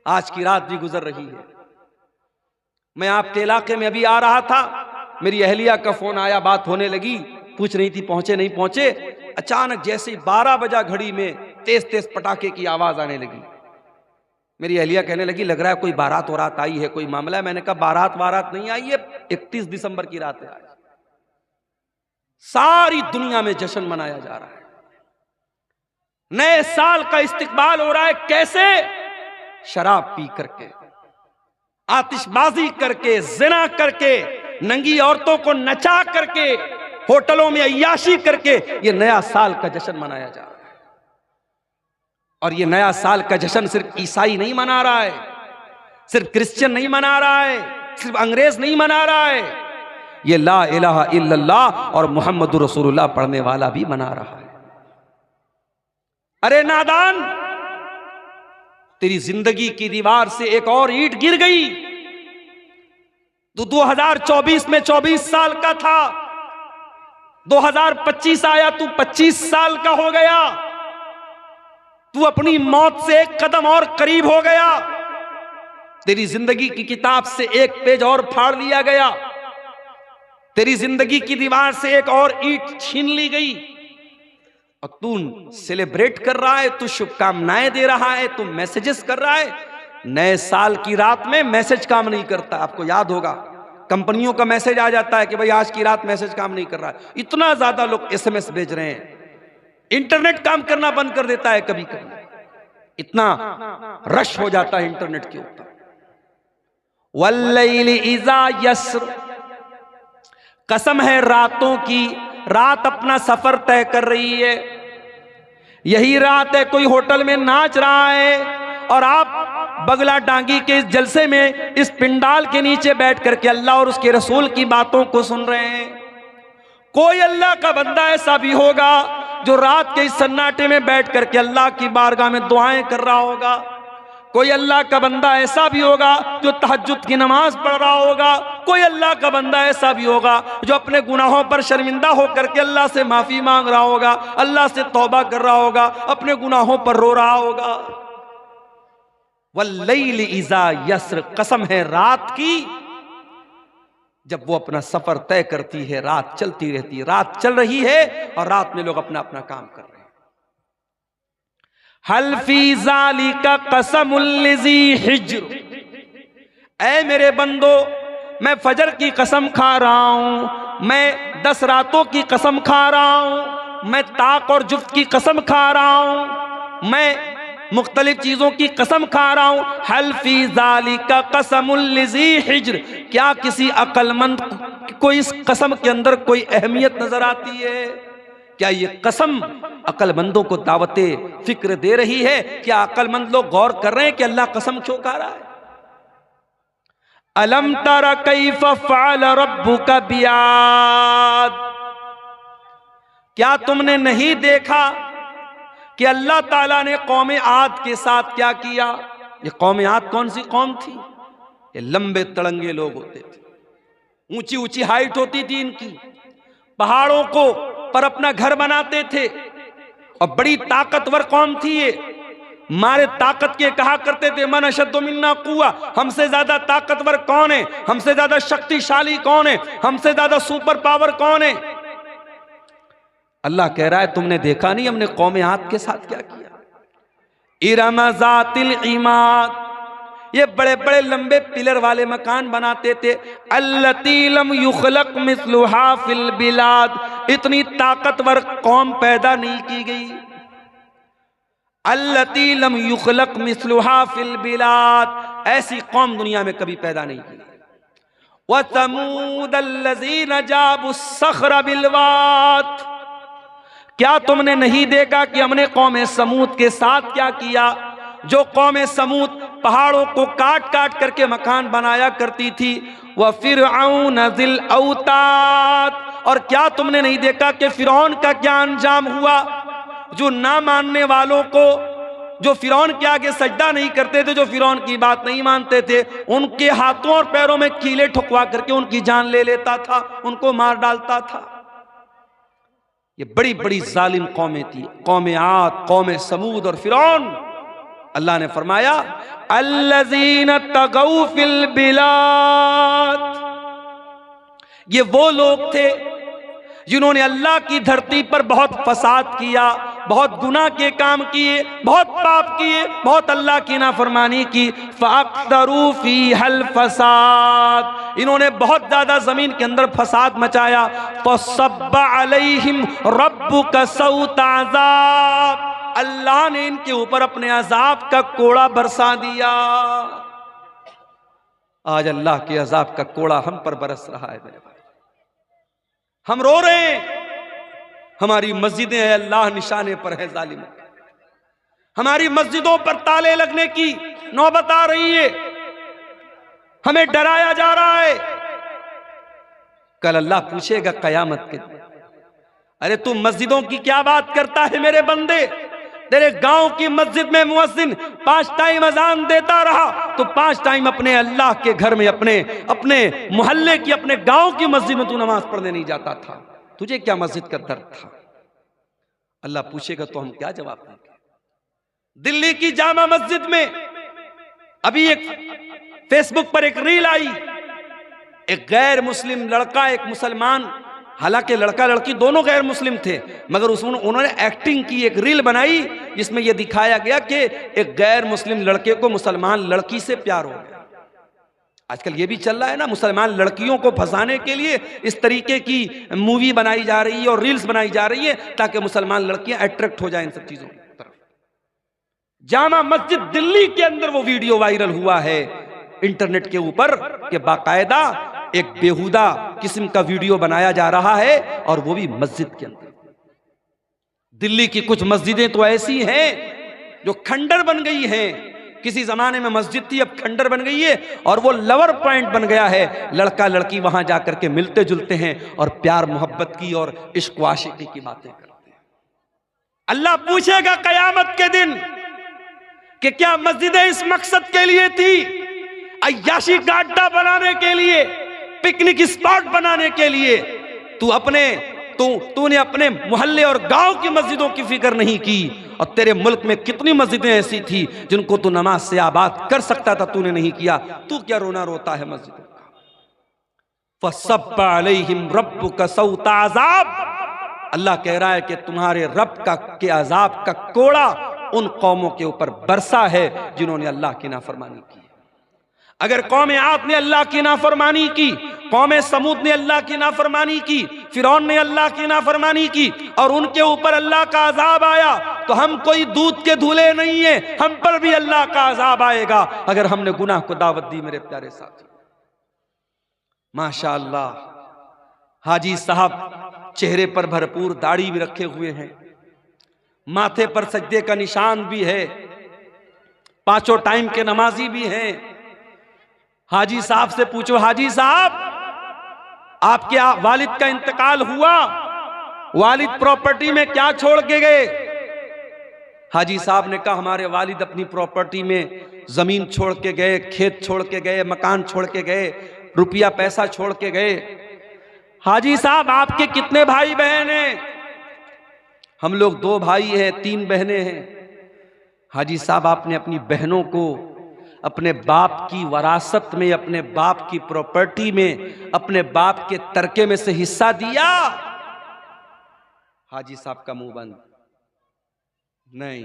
आज की रात भी गुजर रही है। मैं आपके इलाके में अभी आ रहा था, मेरी अहलिया का फोन आया, बात होने लगी, पूछ रही थी पहुंचे नहीं पहुंचे। अचानक जैसे ही 12 बजा घड़ी में तेज तेज पटाखे की आवाज आने लगी। मेरी अहलिया कहने लगी लग रहा है कोई बारात वारात आई है, कोई मामला है। मैंने कहा बारात वारात नहीं आई है, 31 दिसंबर की रात है आज। सारी दुनिया में जश्न मनाया जा रहा है, नए साल का इस्तिकबाल हो रहा है। कैसे? शराब पी करके, आतिशबाजी करके, जिना करके, नंगी औरतों को नचा करके, होटलों में अय्याशी करके ये नया साल का जश्न मनाया जा रहा है। और ये नया साल का जश्न सिर्फ ईसाई नहीं मना रहा है, सिर्फ क्रिश्चियन नहीं मना रहा है, सिर्फ अंग्रेज नहीं मना रहा है, ये ला इलाहा इल्लल्लाह और मुहम्मदुर रसूलुल्लाह पढ़ने वाला भी मना रहा है। अरे नादान, तेरी जिंदगी की दीवार से एक और ईंट गिर गई। तू 2024 में 24 साल का था, 2025 आया, तू 25 साल का हो गया। तू अपनी मौत से एक कदम और करीब हो गया। तेरी जिंदगी की किताब से एक पेज और फाड़ लिया गया। तेरी जिंदगी की दीवार से एक और ईंट छीन ली गई और तू सेलिब्रेट कर रहा है, तू शुभकामनाएं दे रहा है, तू मैसेजेस कर रहा है। नए साल की रात में मैसेज काम नहीं करता। आपको याद होगा, कंपनियों का मैसेज आ जाता है कि भाई आज की रात मैसेज काम नहीं कर रहा है। इतना ज्यादा लोग एसएमएस भेज रहे हैं, इंटरनेट काम करना बंद कर देता है कभी कभी, इतना रश हो जाता है इंटरनेट के ऊपर। वल्लैलि इज़ा यस्र, कसम है रातों की, रात अपना सफर तय कर रही है। यही रात है कोई होटल में नाच रहा है और आप बगला डांगी के इस जलसे में, इस पिंडाल के नीचे बैठ करके अल्लाह और उसके रसूल की बातों को सुन रहे हैं। कोई अल्लाह का बंदा ऐसा भी होगा जो रात के इस सन्नाटे में बैठ करके अल्लाह की बारगाह में दुआएं कर रहा होगा। कोई अल्लाह का बंदा ऐसा भी होगा जो तहज्जुद की नमाज पढ़ रहा होगा। कोई अल्लाह का बंदा ऐसा भी होगा जो अपने गुनाहों पर शर्मिंदा होकर के अल्लाह से माफी मांग रहा होगा, अल्लाह से तौबा कर रहा होगा, अपने गुनाहों पर रो रहा होगा। वल्लैलि इज़ा यस्र, कसम है रात की जब वो अपना सफर तय करती है। रात चलती रहती है, रात चल रही है और रात में लोग अपना अपना काम कर रहे हैं। हल फी ज़ालिका कसमुल लिज़ी हिज्र, ऐ मेरे बंदो, मैं फजर की कसम खा रहा हूं, मैं 10 रातों की कसम खा रहा हूं, मैं ताक और जुफ्त की कसम खा रहा हूं, मैं मुख्तलिफ चीजों की कसम खा रहा हूं। हल फी ज़ालिका कसमुल लिज़ी हिज्र, क्या किसी अक्लमंद को इस कसम के अंदर कोई अहमियत नजर आती है? क्या ये कसम अक्लमंदों को दावते फिक्र दे रही है? क्या अक्लमंद लोग गौर कर रहे हैं कि अल्लाह कसम क्यों खा रहा है? अलम तरा कैफ फ़अल रब्बुका बिआद, क्या तुमने नहीं देखा कि अल्लाह ताला ने कौम आद के साथ क्या किया? ये कौम आद कौन सी कौम थी? ये लंबे तड़ंगे लोग होते थे, ऊंची ऊंची हाइट होती थी इनकी, पहाड़ों को पर अपना घर बनाते थे और बड़ी ताकतवर कौम थी ये। मारे ताकत के कहा करते थे मन अशद्दु मिन्ना कुव्वा, हमसे ज्यादा ताकतवर कौन है, हमसे ज्यादा शक्तिशाली कौन है, हमसे ज्यादा सुपर पावर कौन है? अल्लाह कह रहा है तुमने देखा नहीं हमने कौम आद के साथ क्या किया? इरम ज़ातिल इमाद, ये बड़े बड़े लंबे पिलर वाले मकान बनाते थे। अल्लती लम युखलक मिस्लुहा फिल बिलाद, इतनी ताकतवर कौम पैदा नहीं की गई। अल्लती लम युखलक मिस्लुहा फिल बिलाद, ऐसी कौम दुनिया में कभी पैदा नहीं की। व समूद अल्लज़ीना जाबुस सख्र बिलवाद, क्या तुमने नहीं देखा कि हमने कौम समूद के साथ क्या किया? जो कौम समूद पहाड़ों को काट काट करके मकान बनाया करती थी। वह फिरऔन ज़िल औताद, और क्या तुमने नहीं देखा कि फिरौन का क्या अंजाम हुआ? जो ना मानने वालों को, जो फिरौन के आगे सजदा नहीं करते थे, जो फिरौन की बात नहीं मानते थे, उनके हाथों और पैरों में कीले ठुकवा करके उनकी जान ले लेता था, उनको मार डालता था। ये बड़ी बड़ी जालिम कौमें थी, कौम आद, कौम समूद और फिरौन। अल्लाह ने फरमाया अल्लज़ीन तगौ फिल बिलाद, ये वो लोग थे जिन्होंने अल्लाह की धरती पर बहुत फसाद किया, बहुत गुनाह के काम किए, बहुत पाप किए, बहुत अल्लाह की नाफरमानी की। फ़अक्तरू फ़ीहल फसाद, इन्होंने बहुत ज्यादा जमीन के अंदर फसाद मचाया। फ़सब्ब अलैहिम रब्बुका सौत अज़ाब, अल्लाह ने इनके ऊपर अपने अजाब का कोड़ा बरसा दिया। आज अल्लाह के अजाब का कोड़ा हम पर बरस रहा है मेरे भाई, हम रो रहे हैं। हमारी मस्जिदें हैं अल्लाह निशाने पर है जालिम, हमारी मस्जिदों पर ताले लगने की नौबत आ रही है, हमें डराया जा रहा है। कल अल्लाह पूछेगा कयामत के दिन, अरे तू मस्जिदों की क्या बात करता है मेरे बंदे? तेरे गांव की मस्जिद में मुअज्जिन 5 टाइम अजान देता रहा, तो 5 टाइम अपने अल्लाह के घर में, अपने मोहल्ले की, अपने गांव की मस्जिद में तू नमाज पढ़ने नहीं जाता था। तुझे क्या मस्जिद का दर्द था? अल्लाह पूछेगा तो हम क्या जवाब देंगे? दिल्ली की जामा मस्जिद में अभी एक फेसबुक पर एक रील आई, एक गैर मुस्लिम लड़का एक मुसलमान, हालांकि लड़का लड़की दोनों गैर मुस्लिम थे, मगर उसमें उन्होंने एक्टिंग की, एक रील बनाई जिसमें यह दिखाया गया कि एक गैर मुस्लिम लड़के को मुसलमान लड़की से प्यार हो गया। आजकल ये भी चल रहा है ना, मुसलमान लड़कियों को फंसाने के लिए इस तरीके की मूवी बनाई जा रही है और रील्स बनाई जा रही है ताकि मुसलमान लड़कियां अट्रैक्ट हो जाएं इन सब चीजों की तरफ। जामा मस्जिद दिल्ली के अंदर वो वीडियो वायरल हुआ है इंटरनेट के ऊपर कि बाकायदा एक बेहुदा किस्म का वीडियो बनाया जा रहा है और वो भी मस्जिद के अंदर। दिल्ली की कुछ मस्जिदें तो ऐसी हैं जो खंडर बन गई हैं, किसी जमाने में मस्जिद थी अब खंडर बन गई है और वो लवर पॉइंट बन गया है। लड़का लड़की वहां जाकर के मिलते जुलते हैं और प्यार मोहब्बत की और इश्क आशिकी की बातें करते हैं। अल्लाह पूछेगा कयामत के दिन कि क्या मस्जिदें इस मकसद के लिए थी, अय्याशी का अड्डा बनाने के लिए, पिकनिक स्पॉट बनाने के लिए? तूने अपने मोहल्ले और गांव की मस्जिदों की फिक्र नहीं की, और तेरे मुल्क में कितनी मस्जिदें ऐसी थी जिनको तू नमाज से आबाद कर सकता था, तूने नहीं किया। तू क्या रोना रोता है मस्जिदों का? फसब्ब अलैहिम रब्बुका सौत अज़ाब, अल्लाह कह रहा है कि तुम्हारे रब के अजाब का कोड़ा उन कौमों के ऊपर बरसा है जिन्होंने अल्लाह की नाफरमानी की। अगर कौम आद ने अल्लाह की नाफरमानी की, कौम समूद ने अल्लाह की नाफरमानी की, फिरौन ने अल्लाह की नाफरमानी की और उनके ऊपर अल्लाह का अजाब आया, तो हम कोई दूध के धूले नहीं है, हम पर भी अल्लाह का अजाब आएगा अगर हमने गुनाह को दावत दी। मेरे प्यारे साथी, माशाअल्लाह हाजी साहब चेहरे पर भरपूर दाढ़ी भी रखे हुए हैं, माथे पर सजदे का निशान भी है, 5 टाइम के नमाजी भी हैं। हाजी साहब से पूछो, हाजी साहब आपके वालिद का इंतकाल हुआ, वालिद प्रॉपर्टी में क्या छोड़ के गए? हाजी साहब ने कहा हमारे वालिद अपनी प्रॉपर्टी में जमीन छोड़ के गए, खेत छोड़ के गए, मकान छोड़ के गए, रुपया पैसा छोड़ के गए। हाजी साहब आपके कितने भाई बहन हैं? हम लोग 2 भाई हैं, 3 बहनें हैं। हाजी साहब आपने अपनी बहनों को अपने बाप की वरासत में, अपने बाप की प्रॉपर्टी में, अपने बाप के तरके में से हिस्सा दिया? हाजी साहब का मुंह बंद, नहीं,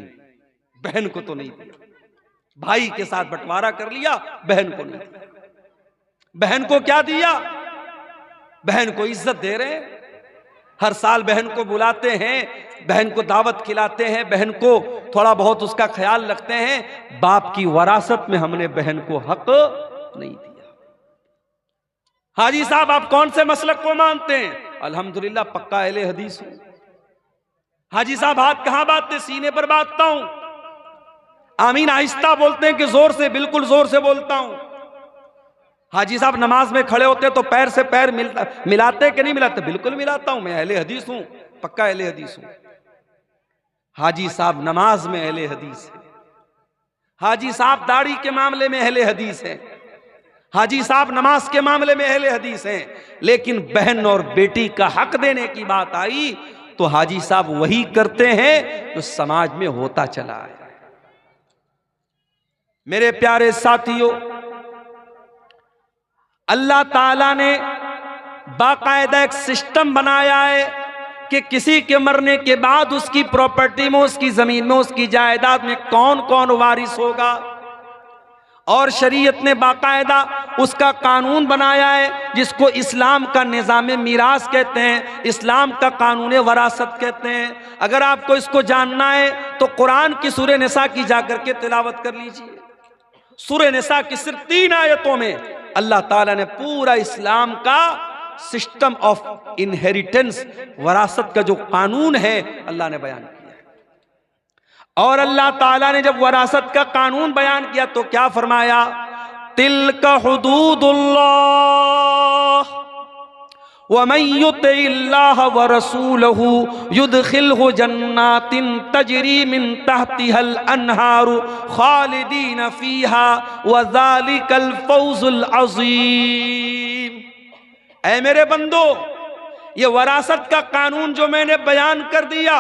बहन को तो नहीं दिया। भाई के साथ बंटवारा कर लिया, बहन को नहीं दिया। बहन को क्या दिया? बहन को इज्जत दे रहे हैं, हर साल बहन को बुलाते हैं, बहन को दावत खिलाते हैं, बहन को थोड़ा बहुत उसका ख्याल रखते हैं। बाप की वरासत में हमने बहन को हक नहीं दिया। हाजी साहब आप कौन से मसलक को मानते हैं? अल्हम्दुलिल्लाह पक्का अहले हदीस हूं। हाजी साहब हाथ कहां बांधते? सीने पर बांधता हूं। आमीन आहिस्ता बोलते हैं कि जोर से? बिल्कुल जोर से बोलता हूं। हाजी साहब नमाज में खड़े होते तो पैर से पैर मिलाते कि नहीं मिलाते? बिल्कुल मिलाता हूं, मैं अहले हदीस हूं, पक्का अहले हदीस हूं। हाजी साहब नमाज में अहले हदीस है, हाजी साहब दाढ़ी के मामले में अहले हदीस है, हाजी साहब नमाज के मामले में अहले हदीस हैं। लेकिन बहन और बेटी का हक देने की बात आई तो हाजी साहब वही करते हैं जो समाज में होता चला है। मेरे प्यारे साथियों, अल्लाह ताला ने बाकायदा एक सिस्टम बनाया है कि किसी के मरने के बाद उसकी प्रॉपर्टी में, उसकी जमीन में, उसकी जायदाद में कौन कौन वारिस होगा। और शरीयत ने बाकायदा उसका कानून बनाया है जिसको इस्लाम का निज़ाम मीरास कहते हैं, इस्लाम का कानून वरासत कहते हैं। अगर आपको इसको जानना है तो कुरान की सूरह निसा की जाकर के तिलावत कर लीजिए। सूरह निसा की सिर्फ 3 आयतों में अल्लाह ताला ने पूरा इस्लाम का सिस्टम ऑफ इनहेरिटेंस, वरासत का जो कानून है अल्लाह ने बयान किया है। और अल्लाह ताला ने जब वरासत का कानून बयान किया तो क्या फरमाया, तिल्का हुदूदुल्लाह वमन युतिइल्लाह व रसूलहु युदखिलहु जन्नातिन तजरी मिन तहतिहल अन्हारु खालिदीन फीहा व ज़ालिकल फौजुल अज़ीम। ऐ मेरे बंदो, ये वरासत का कानून जो मैंने बयान कर दिया,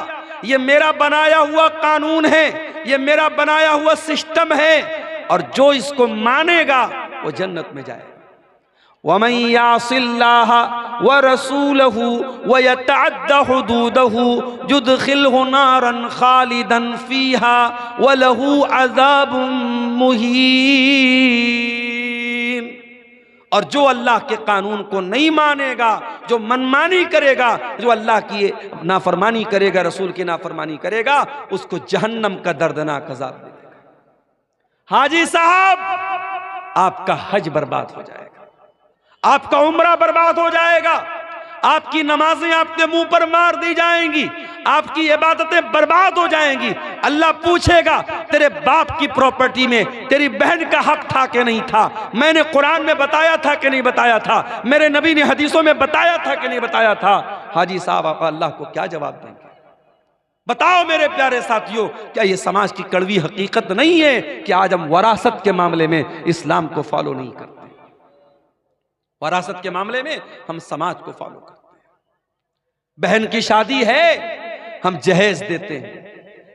ये मेरा बनाया हुआ कानून है, ये मेरा बनाया हुआ सिस्टम है, और जो इसको मानेगा वो जन्नत में जाएगा। वमन यासिल्लाह व रसूलहु व यतअद्दा हुदूदहु युदखिलहु नारन खालिदन फीहा व लहू अज़ाबुम मुहीन। और जो अल्लाह के कानून को नहीं मानेगा, जो मनमानी करेगा, जो अल्लाह की नाफरमानी करेगा, रसूल की नाफरमानी करेगा, उसको जहन्नम का दर्दनाक अज़ाब मिलेगा। हाजी साहब, आपका हज बर्बाद हो जाएगा, आपका उम्रा बर्बाद हो जाएगा, आपकी नमाजें आपके मुंह पर मार दी जाएंगी, आपकी इबादतें बर्बाद हो जाएंगी। अल्लाह पूछेगा तेरे बाप की प्रॉपर्टी में तेरी बहन का हक था कि नहीं था, मैंने कुरान में बताया था कि नहीं बताया था, मेरे नबी ने हदीसों में बताया था कि नहीं बताया था। हाजी साहब, आप अल्लाह को क्या जवाब देंगे? बताओ मेरे प्यारे साथियों, क्या ये समाज की कड़वी हकीकत नहीं है कि आज हम वरासत के मामले में इस्लाम को फॉलो नहीं करते? वरासत के मामले में हम समाज को फॉलो करते हैं। बहन की शादी है, हम जहेज देते हैं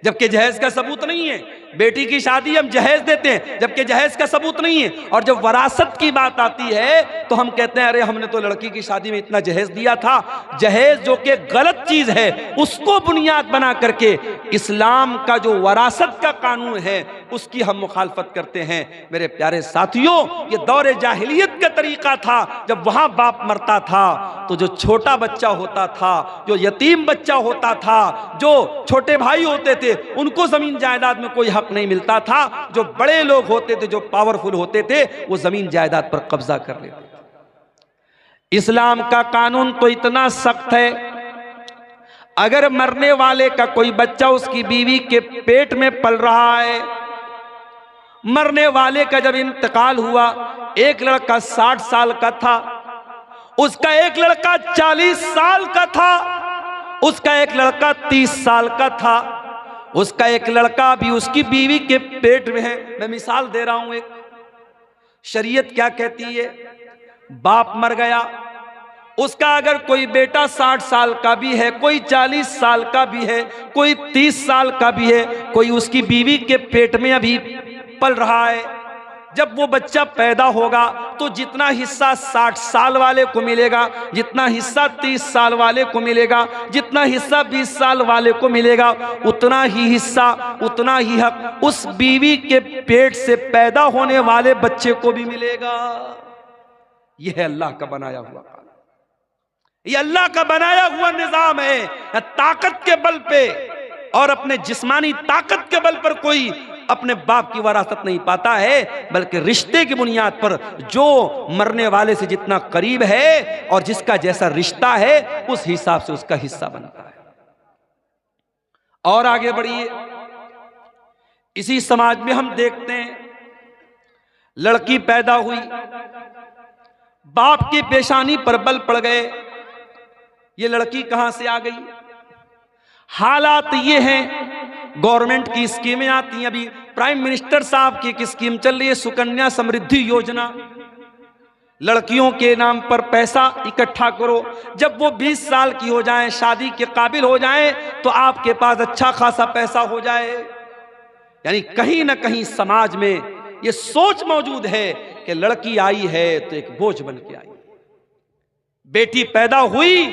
जबकि जहेज का सबूत नहीं है। बेटी की शादी हम जहेज देते हैं जबकि जहेज का सबूत नहीं है। और जब वरासत की बात आती है तो हम कहते हैं अरे हमने तो लड़की की शादी में इतना जहेज दिया था। जहेज जो कि गलत चीज है, उसको बुनियाद बना करके इस्लाम का जो वरासत का कानून है उसकी हम मुखालफत करते हैं। मेरे प्यारे साथियों, ये दौरे जाहिलियत का तरीका था। जब वहां बाप मरता था तो जो छोटा बच्चा होता था, जो यतीम बच्चा होता था, जो छोटे भाई होते थे, उनको जमीन जायदाद में कोई हक नहीं मिलता था। जो बड़े लोग होते थे, जो पावरफुल होते थे, वो जमीन जायदाद पर कब्जा कर लेते थे। इस्लाम का कानून तो इतना सख्त है, अगर मरने वाले का कोई बच्चा उसकी बीवी के पेट में पल रहा है, मरने वाले का जब इंतकाल हुआ, एक लड़का 60 साल का था, उसका एक लड़का 40 साल का था, उसका एक लड़का 30 साल का था, उसका एक लड़का भी उसकी बीवी के पेट में है। मैं मिसाल दे रहा हूं एक। शरीयत क्या कहती है? बाप मर गया, उसका अगर कोई बेटा 60 साल का भी है, कोई 40 साल का भी है, कोई 30 साल का भी है, कोई उसकी बीवी के पेट में अभी पल रहा है, जब वो बच्चा पैदा होगा तो जितना हिस्सा 60 साल वाले को मिलेगा, जितना हिस्सा 30 साल वाले को मिलेगा, जितना हिस्सा 20 साल वाले को मिलेगा, उतना ही हिस्सा, उतना ही हक उस बीवी के पेट से पैदा होने वाले बच्चे को भी मिलेगा। यह है अल्लाह का बनाया हुआ कानून, ये अल्लाह का बनाया हुआ निजाम है। ताकत के बल पे और अपने जिस्मानी ताकत के बल पर कोई अपने बाप की वरासत नहीं पाता है, बल्कि रिश्ते की बुनियाद पर जो मरने वाले से जितना करीब है और जिसका जैसा रिश्ता है उस हिसाब से उसका हिस्सा बनता है। और आगे बढ़िए, इसी समाज में हम देखते हैं, लड़की पैदा हुई, बाप की पेशानी पर बल पड़ गए, ये लड़की कहां से आ गई? हालात ये हैं, गवर्नमेंट की स्कीमें आती हैं। अभी प्राइम मिनिस्टर साहब की एक स्कीम चल रही है, सुकन्या समृद्धि योजना। लड़कियों के नाम पर पैसा इकट्ठा करो, जब वो 20 साल की हो जाएं, शादी के काबिल हो जाएं, तो आपके पास अच्छा खासा पैसा हो जाए। यानी कहीं ना कहीं समाज में ये सोच मौजूद है कि लड़की आई है तो एक बोझ बन के आई, बेटी पैदा हुई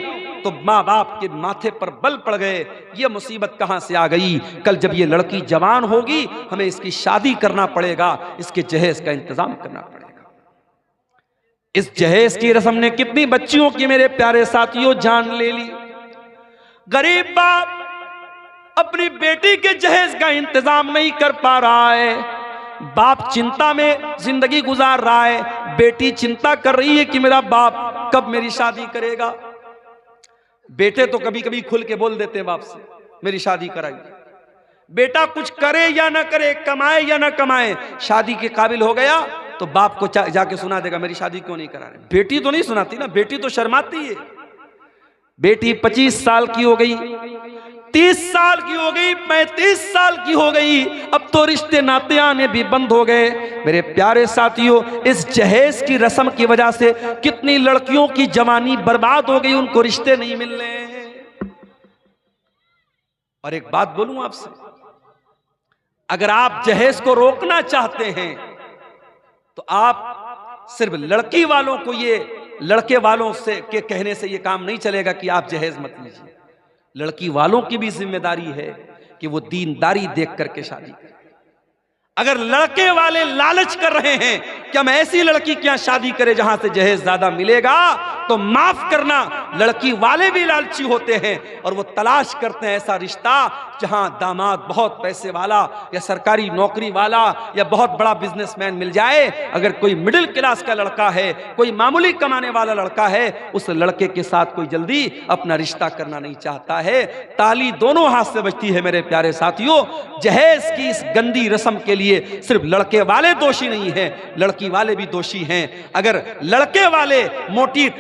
तो माँ बाप के माथे पर बल पड़ गए, ये मुसीबत कहां से आ गई, कल जब ये लड़की जवान होगी हमें इसकी शादी करना पड़ेगा, इसके जहेज का इंतजाम करना पड़ेगा। इस जहेज की रस्म ने कितनी बच्चियों की मेरे प्यारे साथियों जान ले ली। गरीब बाप अपनी बेटी के जहेज का इंतजाम नहीं कर पा रहा है, बाप चिंता में जिंदगी गुजार रहा है, बेटी चिंता कर रही है कि मेरा बाप कब मेरी शादी करेगा। बेटे तो कभी कभी खुल के बोल देते हैं बाप से, मेरी शादी कराइए। बेटा कुछ करे या ना करे, कमाए या ना कमाए, शादी के काबिल हो गया तो बाप को जाके सुना देगा मेरी शादी क्यों नहीं करा रहे। बेटी तो नहीं सुनाती ना, बेटी तो शर्माती है। बेटी 25 साल की हो गई, 30 साल की हो गई, 35 साल की हो गई, अब तो रिश्ते नाते आने भी बंद हो गए। मेरे प्यारे साथियों, इस जहेज की रस्म की वजह से कितनी लड़कियों की जवानी बर्बाद हो गई, उनको रिश्ते नहीं मिल रहे हैं। और एक बात बोलूं आपसे, अगर आप जहेज को रोकना चाहते हैं तो आप सिर्फ लड़की वालों को, ये लड़के वालों से के कहने से ये काम नहीं चलेगा कि आप जहेज मत लीजिए। लड़की वालों की भी जिम्मेदारी है कि वो दीनदारी देख करके शादी करें। अगर लड़के वाले लालच कर रहे हैं कि हम ऐसी लड़की क्या शादी करें जहां से जहेज ज्यादा मिलेगा, तो माफ करना, लड़की वाले भी लालची होते हैं और वो तलाश करते हैं ऐसा रिश्ता जहां दामाद बहुत पैसे वाला या सरकारी नौकरी वाला या बहुत बड़ा बिजनेसमैन मिल जाए। अगर कोई मिडिल क्लास का लड़का है, कोई मामूली कमाने वाला लड़का है, उस लड़के के साथ कोई जल्दी अपना रिश्ता करना नहीं चाहता है। ताली दोनों हाथ से बजती है मेरे प्यारे साथियों। जहेज की इस गंदी रस्म के लिए सिर्फ लड़के वाले दोषी नहीं हैं, लड़की वाले भी दोषी हैं। अगर लड़के वाले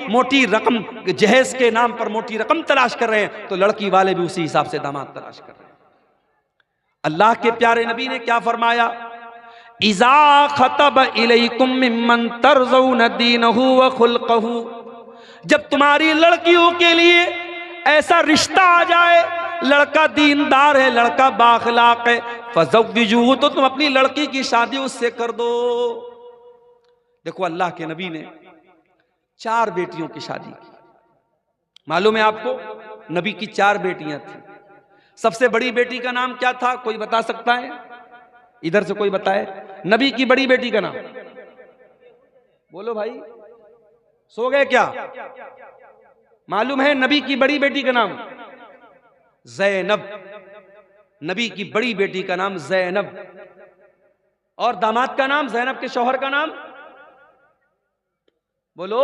मोटी रकम, जहेज के नाम पर मोटी रकम तलाश कर रहे हैं, तो लड़की वाले भी उसी हिसाब से दामाद तलाश कर रहे हैं। अल्लाह के प्यारे नबी ने क्या फरमाया, इज़ा खतब इलैकुम मिम्मन तरज़ौन दीनहु व खुल्क़हु, जब तुम्हारी लड़कियों के लिए ऐसा रिश्ता आ जाए, लड़का दीनदार है, लड़का बाखलाक है, फज़व्विजूहु, तो तुम अपनी लड़की की शादी उससे कर दो। देखो अल्लाह के नबी ने 4 बेटियों की शादी की। मालूम है आपको, नबी की 4 बेटियां थी। सबसे बड़ी बेटी का नाम क्या था, कोई बता सकता है? इधर से कोई बताए नबी की बड़ी बेटी का नाम। बोलो भाई, सो गए क्या? मालूम है नबी की बड़ी बेटी का नाम? ज़ैनब। नबी की बड़ी बेटी का नाम ज़ैनब। और दामाद का नाम, ज़ैनब के शौहर का नाम बोलो,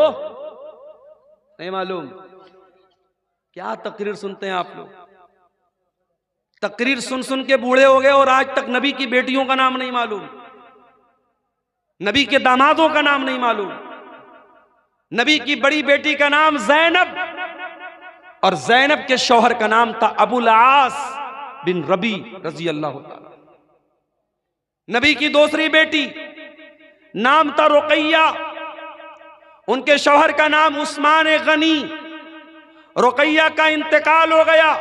नहीं मालूम? क्या तकरीर सुनते हैं आप लोग? तकरीर सुन सुन के बूढ़े हो गए और आज तक नबी की बेटियों का नाम नहीं मालूम, नबी के दामादों का नाम नहीं मालूम। नबी की बड़ी बेटी का नाम ज़ैनब और ज़ैनब के शौहर का नाम था अबुल आस बिन रबी रजी अल्लाह ताला। नबी की दूसरी बेटी नाम था रुकैया, उनके शौहर का नाम उस्मान गनी। रुकैया का इंतकाल हो गया,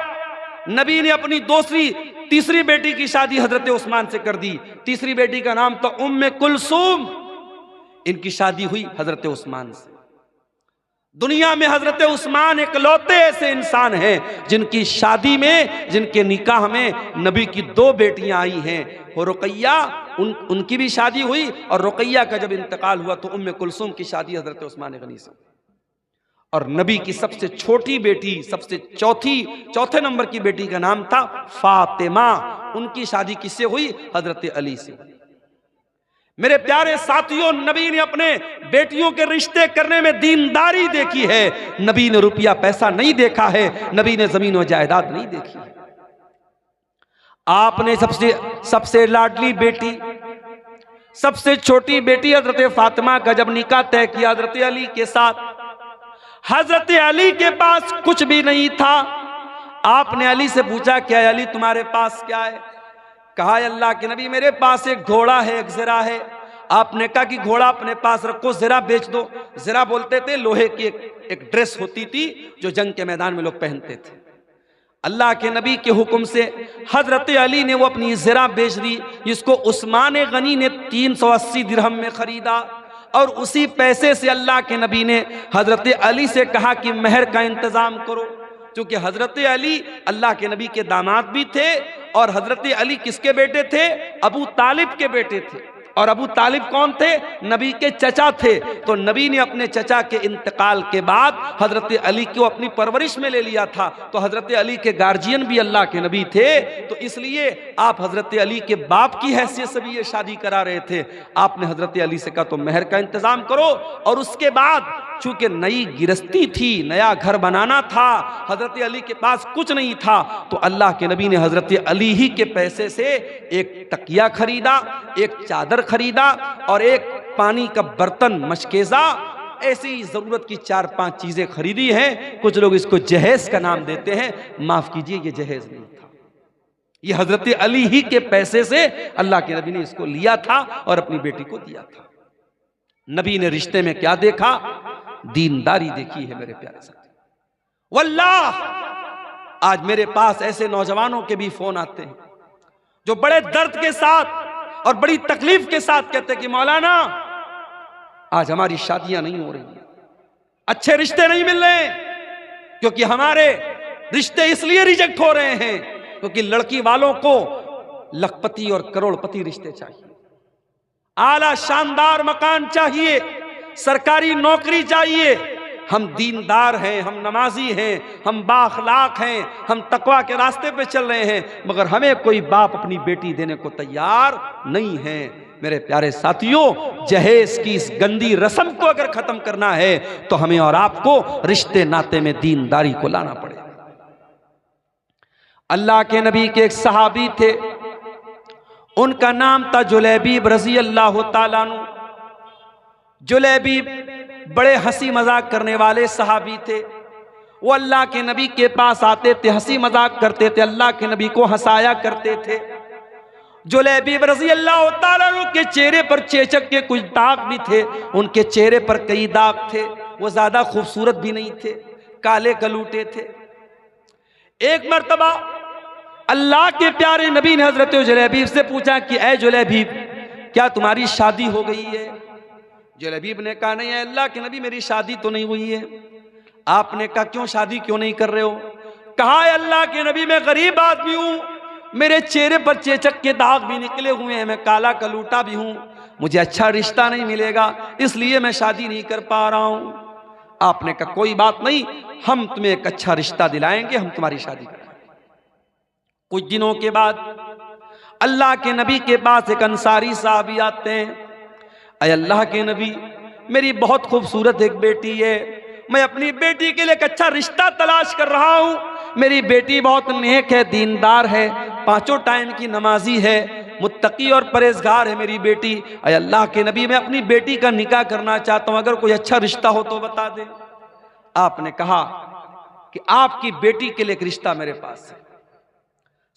नबी ने अपनी तीसरी बेटी की शादी हजरत उस्मान से कर दी। तीसरी बेटी का नाम था उम्मे कुलसूम, इनकी शादी हुई हजरत उस्मान से। दुनिया में हजरत उस्मान इकलौते ऐसे इंसान हैं जिनकी शादी में, जिनके निकाह में नबी की 2 बेटियां आई हैं। और रुकैया, उनकी भी शादी हुई और रुकैया का जब इंतकाल हुआ तो उम्मे कुलसूम की शादी हजरत उस्मान गनी से। और नबी की सबसे छोटी बेटी, सबसे चौथे नंबर की बेटी का नाम था फातिमा, उनकी शादी किससे हुई? हजरत अली से। मेरे प्यारे साथियों, नबी ने अपने बेटियों के रिश्ते करने में दीनदारी देखी है। नबी ने रुपया पैसा नहीं देखा है, नबी ने जमीन और जायदाद नहीं देखी है। आपने सबसे लाडली बेटी, सबसे छोटी बेटी हजरत फातिमा का जब निकाह तय किया हजरत अली के साथ, हजरत अली के पास कुछ भी नहीं था। आपने अली से पूछा, क्या अली तुम्हारे पास क्या है? कहा, अल्लाह के नबी मेरे पास एक घोड़ा है, एक ज़रा है। आपने कहा कि घोड़ा अपने पास रखो, ज़रा बेच दो। ज़रा बोलते थे लोहे की एक ड्रेस होती थी जो जंग के मैदान में लोग पहनते थे। अल्लाह के नबी के हुक्म से हजरत अली ने वो अपनी ज़रा बेच दी, जिसको उस्मान गनी ने 380 दिरहम में खरीदा। और उसी पैसे से अल्लाह के नबी ने हजरत अली से कहा कि महर का इंतजाम करो, क्योंकि हजरत अली अल्लाह के नबी के दामाद भी थे और हजरत अली किसके बेटे थे? अबू तालिब के बेटे थे। और अबू तालिब कौन थे? नबी के चचा थे। तो नबी ने अपने चचा के इंतकाल के बाद हजरत अली को अपनी परवरिश में ले लिया था। तो हजरत अली के गार्जियन भी अल्लाह के नबी थे, तो इसलिए आप हजरत अली के बाप की हैसियत से भी ये शादी करा रहे थे। आपने हजरत अली से कहा तो महर का इंतजाम करो। और उसके बाद चूंकि नई गिरस्ती थी, नया घर बनाना था, हजरत अली के पास कुछ नहीं था, तो अल्लाह के नबी ने हजरत अली ही के पैसे से एक तकिया खरीदा, एक चादर खरीदा और एक पानी का बर्तन मशकेजा, ऐसी जरूरत की 4-5 चीजें खरीदी हैं। कुछ लोग इसको जहेज का नाम देते हैं, माफ कीजिए ये जहेज नहीं था, ये हजरत अली ही के पैसे से अल्लाह के नबी ने इसको लिया था और अपनी बेटी को दिया था। नबी ने रिश्ते में क्या देखा? दीनदारी देखी है मेरे प्यारे साथी। वल्लाह आज मेरे पास ऐसे नौजवानों के भी फोन आते हैं जो बड़े दर्द के साथ और बड़ी तकलीफ के साथ कहते हैं कि मौलाना आज हमारी शादियां नहीं हो रही हैं, अच्छे रिश्ते नहीं मिल रहे, क्योंकि हमारे रिश्ते इसलिए रिजेक्ट हो रहे हैं क्योंकि लड़की वालों को लखपति और करोड़पति रिश्ते चाहिए, आला शानदार मकान चाहिए, सरकारी नौकरी चाहिए। हम दीनदार हैं, हम नमाजी हैं, हम बाखलाक हैं, हम तकवा के रास्ते पे चल रहे हैं, मगर हमें कोई बाप अपनी बेटी देने को तैयार नहीं है। मेरे प्यारे साथियों, जहेज की इस गंदी रस्म को अगर खत्म करना है तो हमें और आपको रिश्ते नाते में दीनदारी को लाना पड़ेगा। अल्लाह के नबी के एक सहाबी थे, उनका नाम था जुलैबीब रजी अल्लाह ताला अन्हु। जुलैबीब बड़े हंसी मजाक करने वाले सहाबी थे। वो अल्लाह के नबी के पास आते थे, हंसी मजाक करते थे, अल्लाह के नबी को हंसाया करते थे। जुलैबीब रजी अल्लाह ताला अन्हु के चेहरे पर चेचक के कुछ दाग भी थे, उनके चेहरे पर कई दाग थे, वो ज्यादा खूबसूरत भी नहीं थे, काले कलूटे थे। एक मर्तबा अल्लाह के प्यारे नबी ने हजरत जुलैबीब से पूछा कि ऐ जुलैबीब, क्या तुम्हारी शादी हो गई है? जुलैबीब ने कहा नहीं है अल्लाह के नबी, मेरी शादी तो नहीं हुई है। आपने कहा क्यों, शादी क्यों नहीं कर रहे हो? कहा है अल्लाह के नबी, मैं गरीब आदमी हूं, मेरे चेहरे पर चेचक के दाग भी निकले हुए हैं, मैं काला कलूटा भी हूं, मुझे अच्छा रिश्ता नहीं मिलेगा, इसलिए मैं शादी नहीं कर पा रहा हूं। आपने कहा कोई बात नहीं, हम तुम्हें एक अच्छा रिश्ता दिलाएंगे, हम तुम्हारी शादी करेंगे। कुछ दिनों के बाद अल्लाह के नबी के पास एक अंसारी साहबी आते हैं, अय अल्लाह के नबी, मेरी बहुत खूबसूरत एक बेटी है, मैं अपनी बेटी के लिए एक अच्छा रिश्ता तलाश कर रहा हूं, मेरी बेटी बहुत नेक है, दीनदार है, 5 टाइम की नमाजी है, मुत्तकी और परहेजगार है मेरी बेटी। अय अल्लाह के नबी, मैं अपनी बेटी का निकाह करना चाहता हूं, अगर कोई अच्छा रिश्ता हो तो बता दें। आपने कहा कि आपकी बेटी के लिए एक रिश्ता मेरे पास है।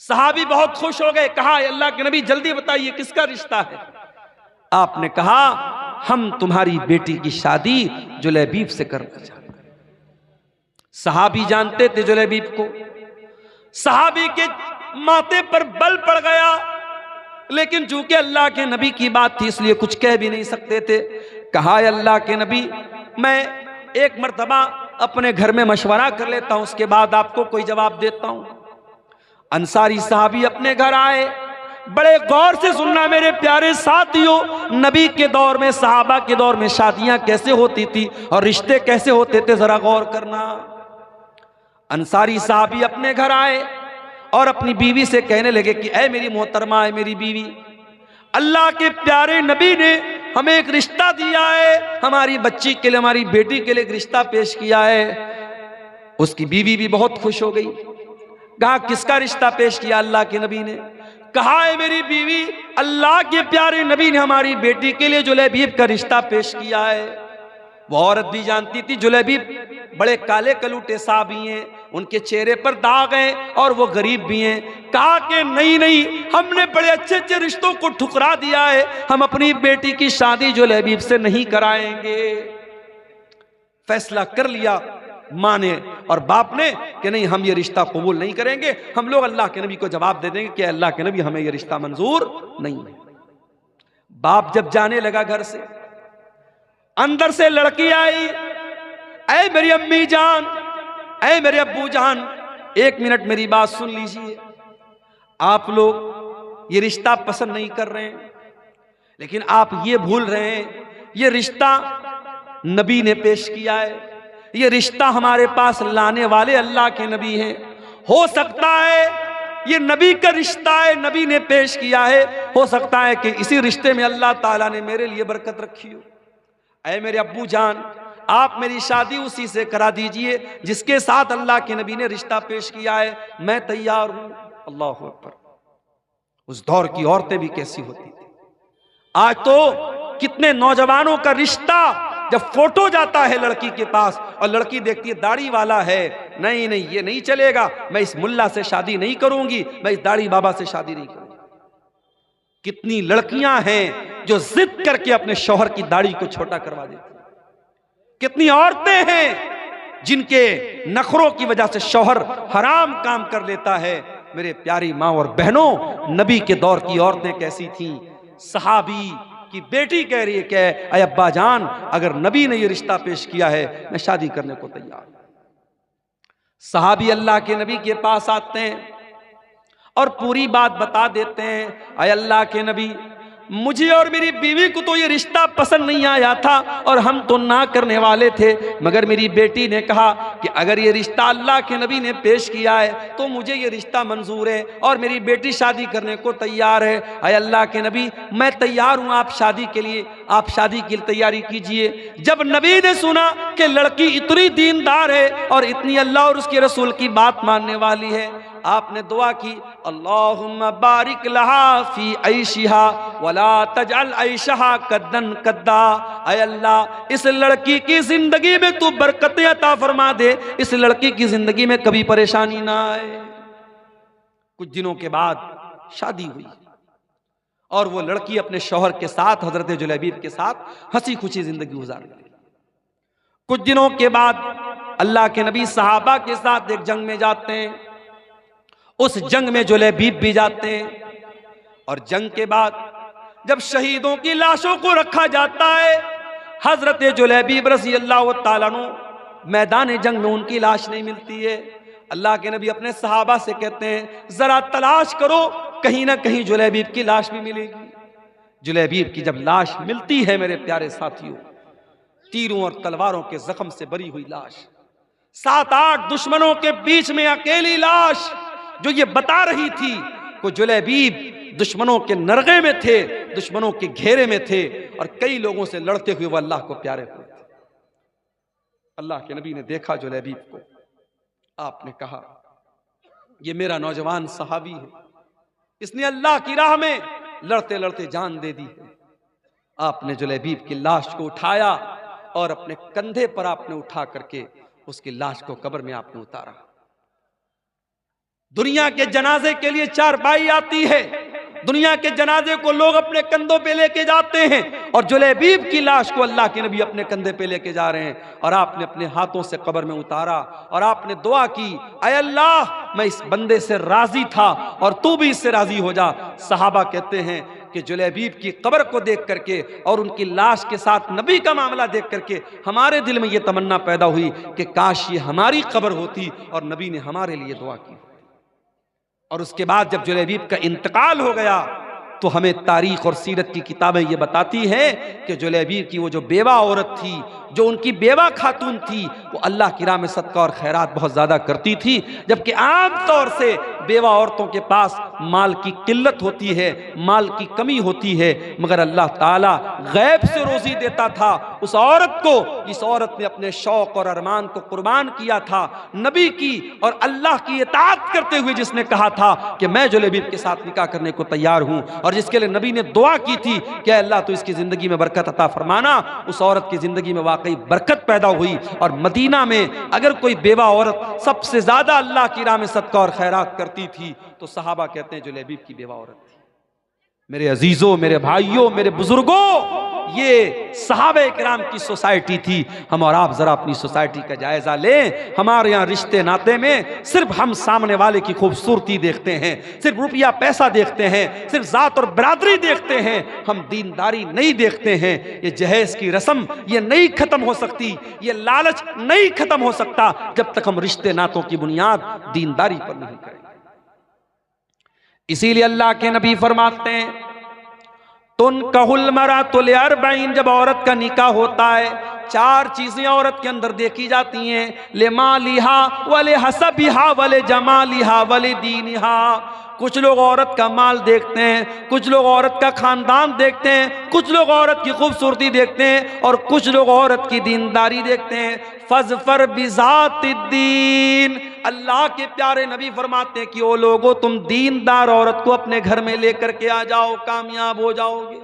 सहाबी बहुत खुश हो गए, कहा अल्लाह के नबी जल्दी बताइए किसका रिश्ता है? आपने कहा हम तुम्हारी बेटी की शादी जुलैबीब से करना चाहते हैं। सहाबी जानते थे जुलैबीब को, सहाबी के माथे पर बल पड़ गया, लेकिन चूंकि अल्लाह के नबी की बात थी इसलिए कुछ कह भी नहीं सकते थे। कहा अल्लाह के नबी, मैं एक मर्तबा अपने घर में मशवरा कर लेता हूं, उसके बाद आपको कोई जवाब देता हूं। अंसारी साहबी अपने घर आए, बड़े गौर से सुनना मेरे प्यारे साथियों, नबी के दौर में, सहाबा के दौर में शादियां कैसे होती थी और रिश्ते कैसे होते थे, जरा गौर करना। अंसारी साहबी अपने घर आए और अपनी बीवी से कहने लगे कि ऐ मेरी मोहतरमा, है मेरी बीवी, अल्लाह के प्यारे नबी ने हमें एक रिश्ता दिया है, हमारी बच्ची के लिए, हमारी बेटी के लिए एक रिश्ता पेश किया है। उसकी बीवी भी बहुत खुश हो गई। कहा किसका रिश्ता पेश किया अल्लाह के नबी ने? कहा है मेरी बीवी, अल्लाह के प्यारे नबी ने हमारी बेटी के लिए जुलैबीब का रिश्ता पेश किया है। वो औरत भी जानती थी जुलैबीब बड़े काले कलूटे साहबी हैं, उनके चेहरे पर दाग हैं और वो गरीब भी हैं। कहा कि नहीं नहीं, हमने बड़े अच्छे अच्छे रिश्तों को ठुकरा दिया है, हम अपनी बेटी की शादी जुलैबीब से नहीं कराएंगे। फैसला कर लिया माँ ने और बाप ने कि नहीं हम ये रिश्ता कबूल नहीं करेंगे, हम लोग अल्लाह के नबी को जवाब दे देंगे कि अल्लाह के नबी हमें ये रिश्ता मंजूर नहीं है। बाप जब जाने लगा घर से, अंदर से लड़की आई, ऐ मेरी अम्मी जान, ऐ मेरे अब्बू जान, एक मिनट मेरी बात सुन लीजिए। आप लोग ये रिश्ता पसंद नहीं कर रहे हैं, लेकिन आप ये भूल रहे हैं ये रिश्ता नबी ने पेश किया है, ये रिश्ता हमारे पास लाने वाले अल्लाह के नबी हैं। हो सकता है ये नबी का रिश्ता है, नबी ने पेश किया है, हो सकता है कि इसी रिश्ते में अल्लाह ताला ने मेरे लिए बरकत रखी हो। ऐ मेरे अब्बू जान, आप मेरी शादी उसी से करा दीजिए जिसके साथ अल्लाह के नबी ने रिश्ता पेश किया है, मैं तैयार हूं। अल्लाह अकबर। उस दौर की औरतें भी कैसी होती थी। आज तो कितने नौजवानों का रिश्ता जब फोटो जाता है लड़की के पास और लड़की देखती है दाढ़ी वाला है, नहीं नहीं ये नहीं चलेगा, मैं इस मुल्ला से शादी नहीं करूंगी, मैं इस दाढ़ी बाबा से शादी नहीं करूंगी। कितनी लड़कियां हैं जो जिद करके अपने शौहर की दाढ़ी को छोटा करवा देती, कितनी औरतें हैं जिनके नखरों की वजह से शौहर हराम काम कर लेता है। मेरे प्यारी माँ और बहनों, नबी के दौर की औरतें कैसी थीं। सहाबी की बेटी कह रही है कि अय अब्बा जान, अगर नबी ने ये रिश्ता पेश किया है मैं शादी करने को तैयार हूं। सहाबी अल्लाह के नबी के पास आते हैं और पूरी बात बता देते हैं, अय अल्लाह के नबी, मुझे और मेरी बीवी को तो ये रिश्ता पसंद नहीं आया था और हम तो ना करने वाले थे, मगर मेरी बेटी ने कहा कि अगर ये रिश्ता अल्लाह के नबी ने पेश किया है तो मुझे ये रिश्ता मंजूर है और मेरी बेटी शादी करने को तैयार है। अय अल्लाह के नबी, मैं तैयार हूँ आप शादी के लिए, आप शादी की तैयारी कीजिए। जब नबी ने सुना कि लड़की इतनी दीनदार है और इतनी अल्लाह और उसके रसूल की बात मानने वाली है, आपने दुआ की, अल्लाहुम्मा बारिक लहा फी ऐशिहा वला तजअल ऐशहा कद्दन कद्दा। ऐ अल्लाह, इस लड़की की जिंदगी में तू बरकतें अता फरमा दे, इस लड़की की जिंदगी में कभी परेशानी ना आए। कुछ दिनों के बाद शादी हुई और वो लड़की अपने शौहर के साथ, हजरत जुलैबीब के साथ हंसी खुशी जिंदगी गुजार रही। कुछ दिनों के बाद अल्लाह के नबी सहाबा के साथ एक जंग में जाते हैं, उस जंग में जुलैबीब भी जाते हैं और जंग के बाद जब शहीदों की लाशों को रखा जाता है, हजरत जुलैबीब रज़ी अल्लाह तआला अन्हु मैदान जंग में उनकी लाश नहीं मिलती है। अल्लाह के नबी अपने सहाबा से कहते हैं, जरा तलाश करो, कहीं ना कहीं जुलैबीब की लाश भी मिलेगी। जुलैबीब की जब लाश मिलती है मेरे प्यारे साथियों, तीरों और तलवारों के जख्म से भरी हुई लाश, 7-8 दुश्मनों के बीच में अकेली लाश जो ये बता रही थी को जुलैबीब दुश्मनों के नरगे में थे, दुश्मनों के घेरे में थे और कई लोगों से लड़ते हुए वो अल्लाह को प्यारे हुए थे। अल्लाह के नबी ने देखा जुलैबीब को, आपने कहा ये मेरा नौजवान सहाबी है, इसने अल्लाह की राह में लड़ते लड़ते जान दे दी है। आपने जुलैबीब की लाश को उठाया और अपने कंधे पर आपने उठा करके उसकी लाश को कब्र में आपने उतारा। दुनिया के जनाजे के लिए चारपाई आती है, दुनिया के जनाजे को लोग अपने कंधों पे लेके जाते हैं और जुलैबीब की लाश को अल्लाह के नबी अपने कंधे पे लेके जा रहे हैं और आपने अपने हाथों से कब्र में उतारा और आपने दुआ की, ऐ अल्लाह, मैं इस बंदे से राजी था और तू भी इससे राजी हो जा। सहाबा कहते हैं कि जुलैबीब की कब्र को देख करके और उनकी लाश के साथ नबी का मामला देख करके हमारे दिल में यह तमन्ना पैदा हुई कि काश ये हमारी कब्र होती और नबी ने हमारे लिए दुआ की। और उसके बाद जब जुलैबीब का इंतकाल हो गया तो हमें तारीख और सीरत की किताबें ये बताती हैं कि जुलैबीब की वो जो बेवा औरत थी, जो उनकी बेवा खातून थी, वो अल्लाह की राह में सदका और खैरात बहुत ज़्यादा करती थी, जबकि आम तौर से बेवा औरतों के पास माल की किल्लत होती है, माल की कमी होती है, मगर अल्लाह ताला गैब से रोज़ी देता था उस औरत को। इस औरत ने अपने शौक़ और अरमान को कुर्बान किया था नबी की और अल्लाह की इताअत करते हुए, जिसने कहा था कि मैं जुलैबीब के साथ निकाह करने को तैयार हूँ और जिसके लिए नबी ने दुआ की थी कि अल्लाह तो इसकी ज़िंदगी में बरकत अता फरमाना। उस औरत की ज़िंदगी में वाकई बरकत पैदा हुई और मदीना में अगर कोई बेवा औरत सबसे ज़्यादा अल्लाह की राह में सदका और खैरात करती थी तो सहाबा कहते हैं जुलैबीब की बेवा औरत थी। मेरे अजीज़ों, मेरे भाइयों, मेरे बुजुर्गों, ये सहाबे किराम की सोसाइटी थी। हम और आप जरा अपनी सोसाइटी का जायजा लें। हमारे यहाँ रिश्ते नाते में सिर्फ हम सामने वाले की खूबसूरती देखते हैं, सिर्फ रुपया पैसा देखते हैं, सिर्फ जात और बरादरी देखते हैं, हम दीनदारी नहीं देखते हैं। ये जहेज की रस्म ये नहीं खत्म हो सकती, ये लालच नहीं खत्म हो सकता जब तक हम रिश्ते नातों की बुनियाद दीनदारी पर नहीं करेंगे। इसीलिए अल्लाह के नबी फरमाते हैं, तुन कहल मरा तुल अरबईन, जब औरत का निकाह होता है 4 चीजें औरत के अंदर देखी जाती हैं। ले मालिहा वले हसबिहा वले जमालिहा वले दीनिहा। कुछ लोग औरत का माल देखते हैं, कुछ लोग औरत का खानदान देखते हैं, कुछ लोग औरत की खूबसूरती देखते हैं और कुछ लोग औरत की दीनदारी देखते हैं। फजफर बिजातिद्दीन, अल्लाह के प्यारे नबी फरमाते हैं कि ओ लोगो, तुम दीनदार औरत को अपने घर में लेकर के आ जाओ, कामयाब हो जाओगे।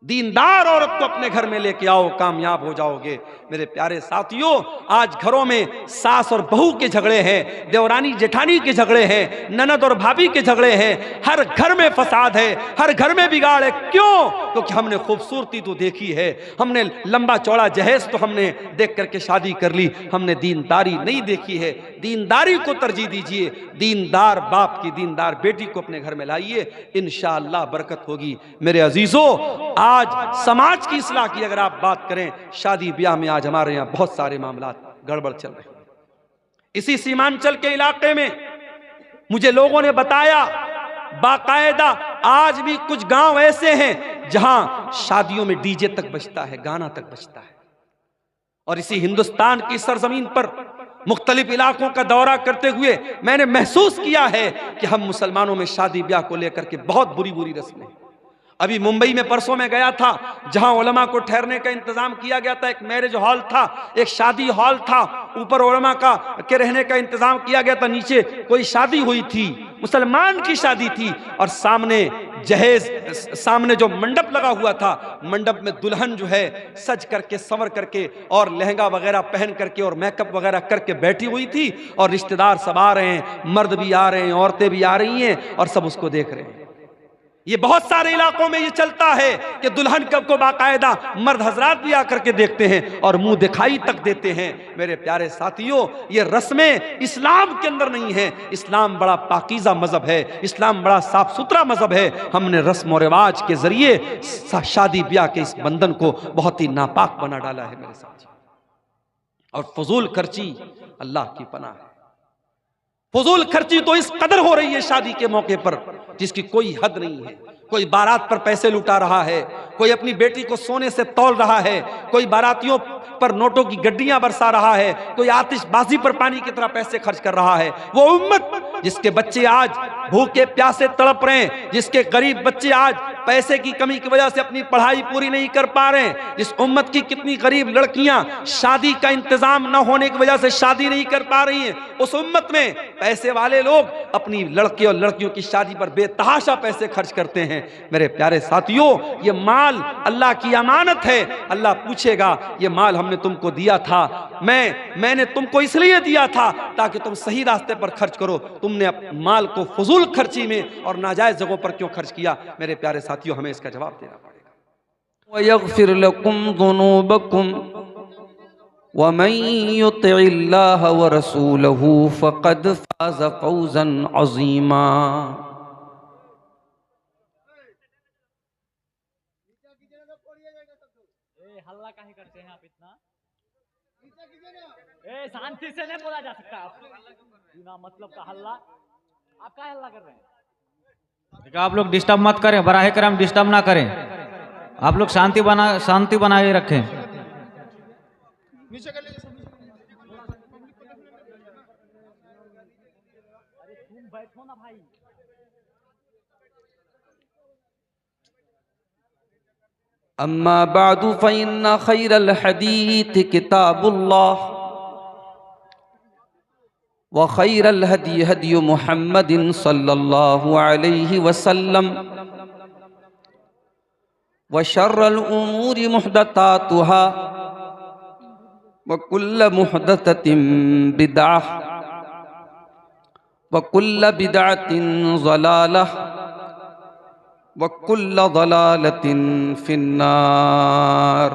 दीनदार औरत को अपने घर में लेके आओ, कामयाब हो जाओगे। मेरे प्यारे साथियों, आज घरों में सास और बहू के झगड़े हैं, देवरानी जेठानी के झगड़े हैं, ननद और भाभी के झगड़े हैं। हर घर में फसाद है, हर घर में बिगाड़ है। क्यों? क्योंकि हमने खूबसूरती तो देखी है, हमने लंबा चौड़ा जहेज तो हमने देख करके शादी कर ली, हमने दीनदारी नहीं देखी है। दीनदारी को तरजीह दीजिए, दीनदार बाप की दीनदार बेटी को अपने घर में लाइए, इंशाअल्लाह बरकत होगी। मेरे अजीजों, आज समाज की इस्लाह की अगर आप बात करें, शादी ब्याह में आज हमारे यहाँ बहुत सारे मामला गड़बड़ चल रहे हैं। इसी सीमांचल के इलाके में मुझे लोगों ने बताया, बाकायदा आज भी कुछ गांव ऐसे हैं जहां शादियों में डीजे तक बजता है, गाना तक बजता है। और इसी हिंदुस्तान की सरजमीन पर मुख्तलिफ इलाकों का दौरा करते हुए मैंने महसूस किया है कि हम मुसलमानों में शादी ब्याह को लेकर के बहुत बुरी बुरी रस्में। अभी मुंबई में परसों में गया था, जहां उलमा को ठहरने का इंतजाम किया गया था। एक मैरिज हॉल था, एक शादी हॉल था, ऊपर उलमा का के रहने का इंतजाम किया गया था, नीचे कोई शादी हुई थी, मुसलमान की शादी थी। और सामने जहेज, सामने जो मंडप लगा हुआ था, मंडप में दुल्हन जो है सज करके संवर करके और लहंगा वगैरह पहन करके और मेकअप वगैरह करके बैठी हुई थी। और रिश्तेदार सब आ रहे हैं, मर्द भी आ रहे हैं, औरतें भी आ रही हैं और सब उसको देख रहे हैं। ये बहुत सारे इलाकों में ये चलता है कि दुल्हन को बाकायदा मर्द हजरात भी आकर के देखते हैं और मुंह दिखाई तक देते हैं। मेरे प्यारे साथियों, ये रस्में इस्लाम के अंदर नहीं है। इस्लाम बड़ा पाकीज़ा मजहब है, इस्लाम बड़ा साफ सुथरा मजहब है। हमने रस्म और रिवाज के जरिए शादी ब्याह के इस बंधन को बहुत ही नापाक बना डाला है मेरे साथ। और फजूल खर्ची अल्लाह की पनाह है। फजूल खर्ची तो इस कदर हो रही है शादी के मौके पर जिसकी कोई हद नहीं है। कोई बारात पर पैसे लुटा रहा है, कोई अपनी बेटी को सोने से तौल रहा है, कोई बारातियों पर नोटों की गड्डियां बरसा रहा है, कोई आतिशबाजी पर पानी की तरह पैसे खर्च कर रहा है। वो उम्मत जिसके बच्चे आज भूखे प्यासे तड़प रहे हैं, जिसके गरीब बच्चे आज पैसे की कमी की वजह से अपनी पढ़ाई पूरी नहीं कर पा रहे हैं, जिस उम्मत की कितनी गरीब लड़कियां शादी का इंतजाम न होने की वजह से शादी नहीं कर पा रही हैं, उस उम्मत में पैसे वाले लोग अपनी लड़के और लड़कियों की शादी पर बेतहाशा पैसे खर्च करते हैं। मेरे प्यारे साथियों, ये माल अल्लाह की अमानत है। अल्लाह पूछेगा, ये माल हमने तुमको दिया था, मैंने तुमको इसलिए दिया था ताकि तुम सही रास्ते पर खर्च करो। तुमने माल को फजूल खर्ची में और नाजायज जगहों पर क्यों खर्च किया? मेरे प्यारे साथियों, हमें इसका जवाब देना पड़ेगा। वयग़फ़िर लकुम ज़ुनूबकुम वमन युतिइल्लाह व रसूलहू फ़क़द फ़ाज़ फ़ौज़न अज़ीमा। हल्ला काहे करते हैं आप इतना? शांति से नहीं बोला जा सकता। आप बिना मतलब का हल्ला, आप क्या हल्ला कर रहे हैं? आप लोग डिस्टर्ब मत करें, बराहे करम डिस्टर्ब ना करें। आप लोग शांति बनाए रखें। तुम बैठो ना भाई। अम्मा बादु फ़इन्ना खैरल हदीथ किताबुल्लाह व खैरल हदी हदी मुहम्मदिन सल्लल्लाहु अलैहि वसल्लम व शर्रल उमूरि मुहदतातुहा व कुल्ल मुहदततिन बिदअह व कुल्ल बिदअतिन ज़लालह वकुल्ल ज़लालतिन फिन्नार।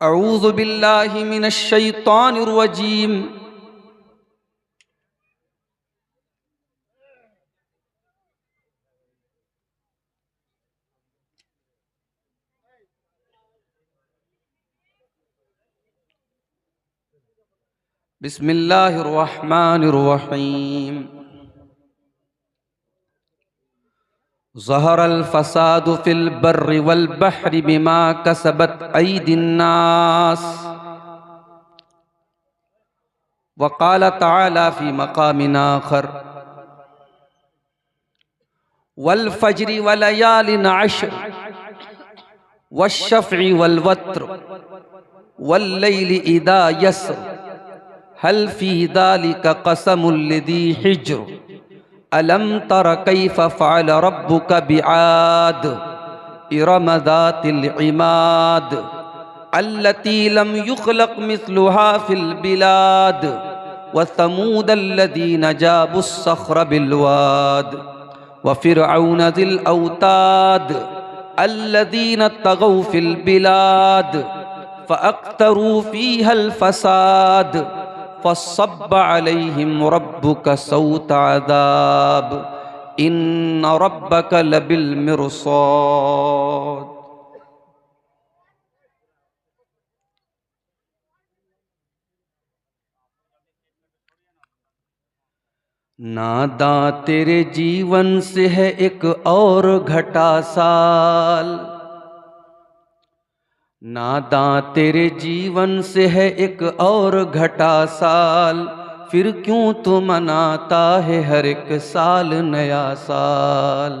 अऊज़ु बिल्लाहि मिनश शैतानिर रजीम। बिस्मिल्लाहिर रहमानिर रहीम। ज़हरल फ़सादु फ़िल बर्रि वल बहरि बिमा कसबत ऐदिन नास। वक़ाल तआला फ़ी मक़ामिन आख़र वल फ़ज्रि व लयालिन अश्र वश्शफ़्इ वल वत्र वल्लैलि इज़ा यस्र हल फ़ी ज़ालिका क़समुल लिज़ी हिज्र। अलम तर कैफ़ फ़अल रब्बुक बिआद इरम ज़ातिल इमाद अल्लती लम युख़लक़ मिस्लुहा फ़िल बिलाद व समूद अल्लज़ीना जाबुस सख़्र बिलवाद व फ़िरऔन ज़िल औताद अल्लज़ीना तग़ौ फ़िल बिलाद फ़अक्तरू फ़ीहल फ़साद फ़सब्ब अलैहिम रब्बुका सौत अज़ाब इन्न रब्बक लबिल मिरसाद। नादा तेरे जीवन से है एक और घटा साल। नादा तेरे जीवन से है एक और घटा साल। फिर क्यों तू मनाता है हर एक साल नया साल।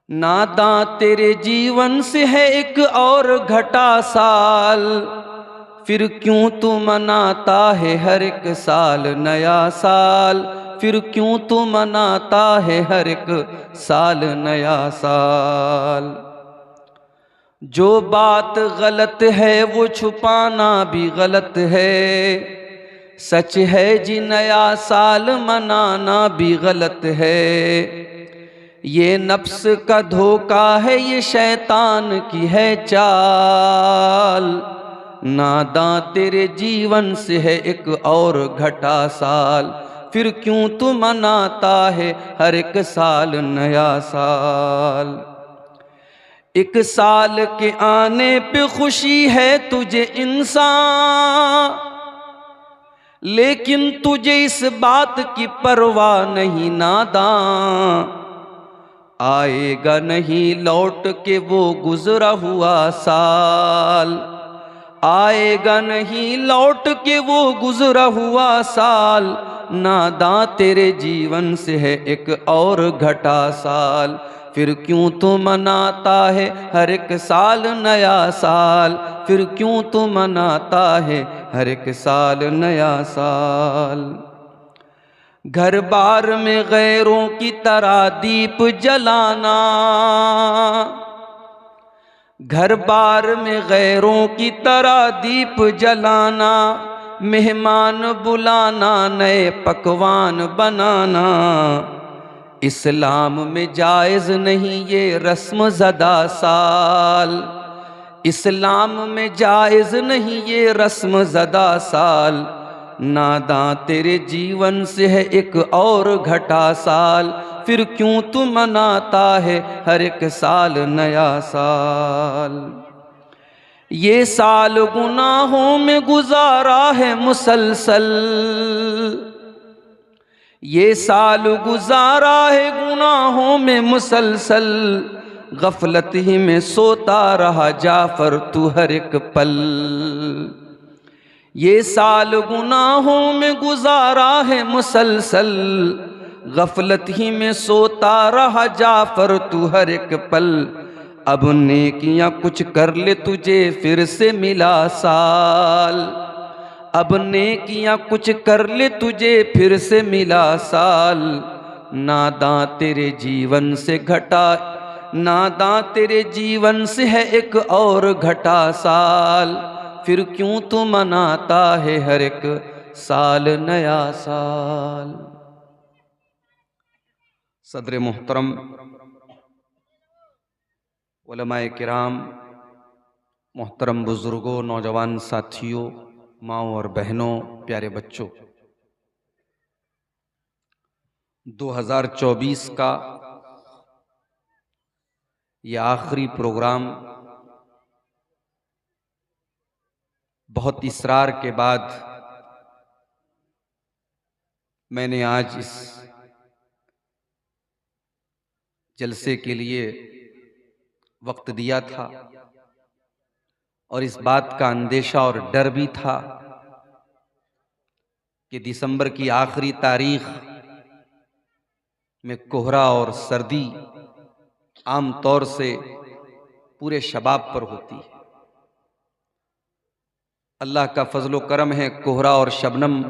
नादा तेरे जीवन से है एक और घटा साल। फिर क्यों तू मनाता है हर एक साल नया साल। फिर क्यों तू मनाता है हर एक साल नया साल। जो बात गलत है वो छुपाना भी गलत है। सच है जी नया साल मनाना भी गलत है। ये नफ्स का धोखा है ये शैतान की है चाल। नादा तेरे जीवन से है एक और घटा साल। फिर क्यों तू मनाता है हर एक साल नया साल। एक साल के आने पे खुशी है तुझे इंसान, लेकिन तुझे इस बात की परवाह नहीं नादान। आएगा नहीं लौट के वो गुजरा हुआ साल। आएगा नहीं लौट के वो गुजरा हुआ साल। नादा तेरे जीवन से है एक और घटा साल। फिर क्यों तू मनाता है हर एक साल नया साल। फिर क्यों तू मनाता है हर एक साल नया साल। घर बार में गैरों की तरह दीप जलाना। घर बार में गैरों की तरह दीप जलाना। मेहमान बुलाना नए पकवान बनाना। इस्लाम में जायज़ नहीं ये रस्म ज़दा साल। इस्लाम में जायज़ नहीं ये रस्म ज़दा साल। नादा तेरे जीवन से है एक और घटा साल। फिर क्यों तू मनाता है हर एक साल नया साल। ये साल गुनाहों में गुजारा है मुसलसल। ये साल गुजारा है गुनाहों में मुसलसल। गफलत ही में सोता रहा जाफर तू हर एक पल। ये साल गुनाहों में गुजारा है मुसलसल। गफलत ही में सोता रहा जाफर तू हर एक पल। अब नेकियां कुछ कर ले तुझे फिर से मिला साल। अब नेकियां कुछ कर ले तुझे फिर से मिला साल। नादा तेरे जीवन से घटा, नादा तेरे जीवन से है एक और घटा साल। फिर क्यों तू मनाता है हर एक साल नया साल। सदर मुहतरम, उलमाए किराम, मोहतरम बुज़ुर्गों, नौजवान साथियों, माँओं और बहनों, प्यारे बच्चों, 2024 का यह आखिरी प्रोग्राम बहुत इसरार के बाद मैंने आज इस जलसे के लिए वक्त दिया था और इस बात का अंदेशा और डर भी था कि दिसंबर की आखिरी तारीख में कोहरा और सर्दी आम तौर से पूरे शबाब पर होती है। अल्लाह का फजलो करम है, कोहरा और शबनम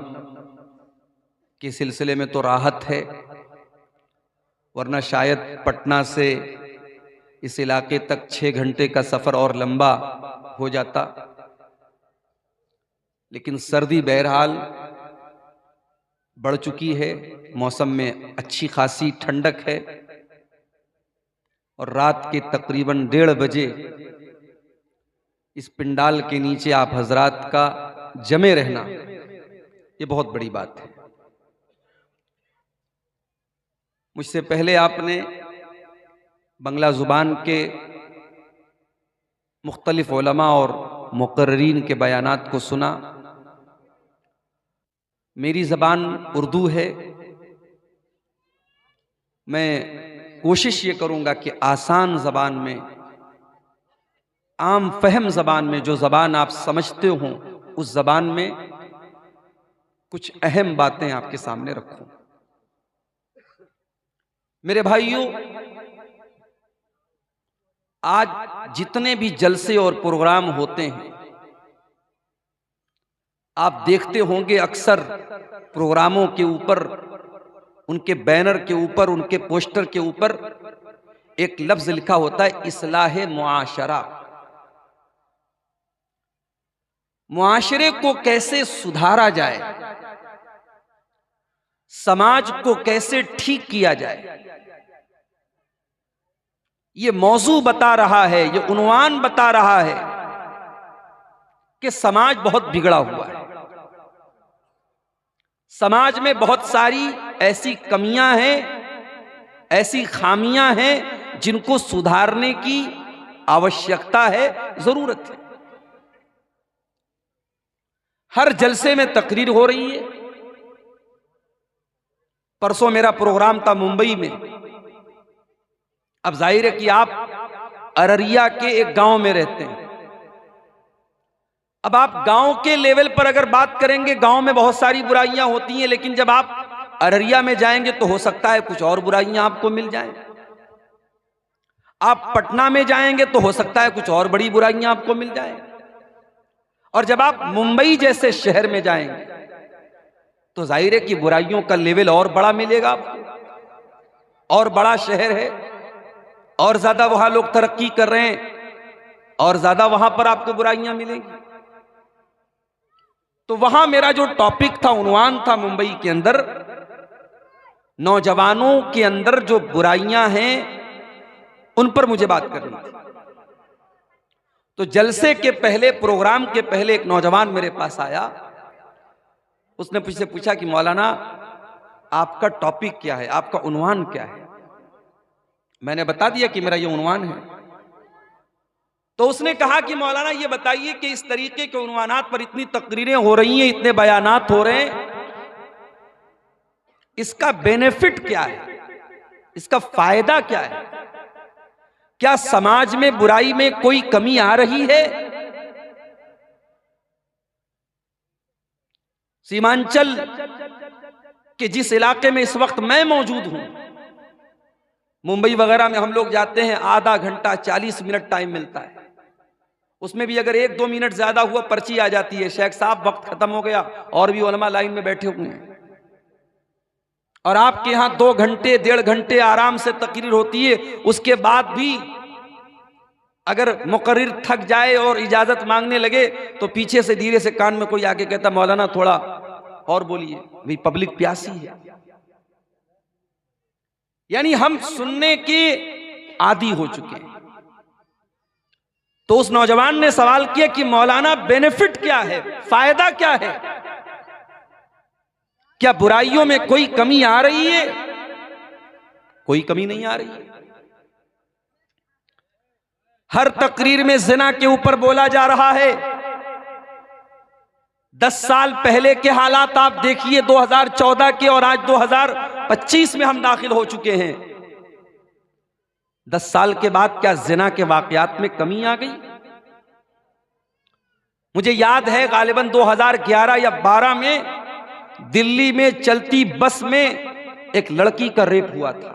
के सिलसिले में तो राहत है, वरना शायद पटना से इस इलाके तक 6 घंटे का सफर और लंबा हो जाता। लेकिन सर्दी बहरहाल बढ़ चुकी है, मौसम में अच्छी खासी ठंडक है और रात के तकरीबन 1:30 बजे इस पिंडाल के नीचे आप हजरात का जमे रहना ये बहुत बड़ी बात है। मुझसे पहले आपने बंगला जुबान के मुख्तलिफ उलमा और मुकर्रीन के बयानात को सुना। मेरी ज़बान उर्दू है, मैं कोशिश ये करूँगा कि आसान ज़बान में, आम फहम ज़बान में, जो ज़बान आप समझते हो उस ज़बान में कुछ अहम बातें आपके सामने रखूं। मेरे भाइयों, आज जितने भी जलसे और प्रोग्राम होते हैं, आप देखते होंगे अक्सर प्रोग्रामों के ऊपर, उनके बैनर के ऊपर, उनके पोस्टर के ऊपर एक लफ्ज लिखा होता है, इस्लाह मुआशरा। मुआशरे को कैसे सुधारा जाए, समाज को कैसे ठीक किया जाए, ये मौजू बता रहा है, ये उन्वान बता रहा है कि समाज बहुत बिगड़ा हुआ है। समाज में बहुत सारी ऐसी कमियां हैं, ऐसी खामियां हैं जिनको सुधारने की आवश्यकता है, जरूरत है। हर जलसे में तकरीर हो रही है। परसों मेरा प्रोग्राम था मुंबई में। अब जाहिर है कि आप अररिया के एक गांव में रहते हैं। अब आप गांव के लेवल पर अगर बात करेंगे, गांव में बहुत सारी बुराइयां होती हैं, लेकिन जब आप अररिया में जाएंगे तो हो सकता है कुछ और बुराइयां आपको मिल जाएं। आप पटना में जाएंगे तो हो सकता है कुछ और बड़ी बुराइयां आपको मिल जाएं। और जब आप मुंबई जैसे शहर में जाएंगे तो जाहिर है कि बुराइयों का लेवल और बड़ा मिलेगा आपको। और बड़ा शहर है, और ज्यादा वहां लोग तरक्की कर रहे हैं, और ज्यादा वहां पर आपको बुराइयां मिलेंगी। तो वहां मेरा जो टॉपिक था, उन्वान था मुंबई के अंदर, नौजवानों के अंदर जो बुराइयां हैं उन पर मुझे बात करनी थी। तो जलसे के पहले, प्रोग्राम के पहले एक नौजवान मेरे पास आया। उसने मुझसे पूछा कि मौलाना आपका टॉपिक क्या है, आपका उन्वान क्या है। मैंने बता दिया कि मेरा ये उन्वान है। तो उसने कहा कि मौलाना ये बताइए कि इस तरीके के उन्वानात पर इतनी तकरीरें हो रही हैं, इतने बयानात हो रहे हैं, इसका बेनिफिट क्या है, इसका फायदा क्या है, क्या समाज में बुराई में कोई कमी आ रही है। सीमांचल के जिस इलाके में इस वक्त मैं मौजूद हूं, मुंबई वगैरह में हम लोग जाते हैं, आधा घंटा 40 मिनट टाइम मिलता है। उसमें भी अगर 1-2 मिनट ज्यादा हुआ पर्ची आ जाती है, शेख साहब वक्त खत्म हो गया, और भी उलमा लाइन में बैठे हुए हैं। और आपके यहां 2 घंटे 1.5 घंटे आराम से तकरीर होती है। उसके बाद भी अगर मुकर्रिर थक जाए और इजाजत मांगने लगे तो पीछे से धीरे से कान में कोई आके कहता, मौलाना थोड़ा और बोलिए, भाई पब्लिक प्यासी है। यानी हम सुनने के आदी हो चुके हैं। तो उस नौजवान ने सवाल किया कि मौलाना बेनिफिट क्या है, फायदा क्या है, क्या बुराइयों में कोई कमी आ रही है? कोई कमी नहीं आ रही है। हर तकरीर में जिना के ऊपर बोला जा रहा है। 10 साल पहले के हालात आप देखिए 2014 के, और आज 2025 में हम दाखिल हो चुके हैं। 10 साल के बाद क्या जिना के वाकयात में कमी आ गई? मुझे याद है गालिबन 2011 या 12 में दिल्ली में चलती बस में एक लड़की का रेप हुआ था।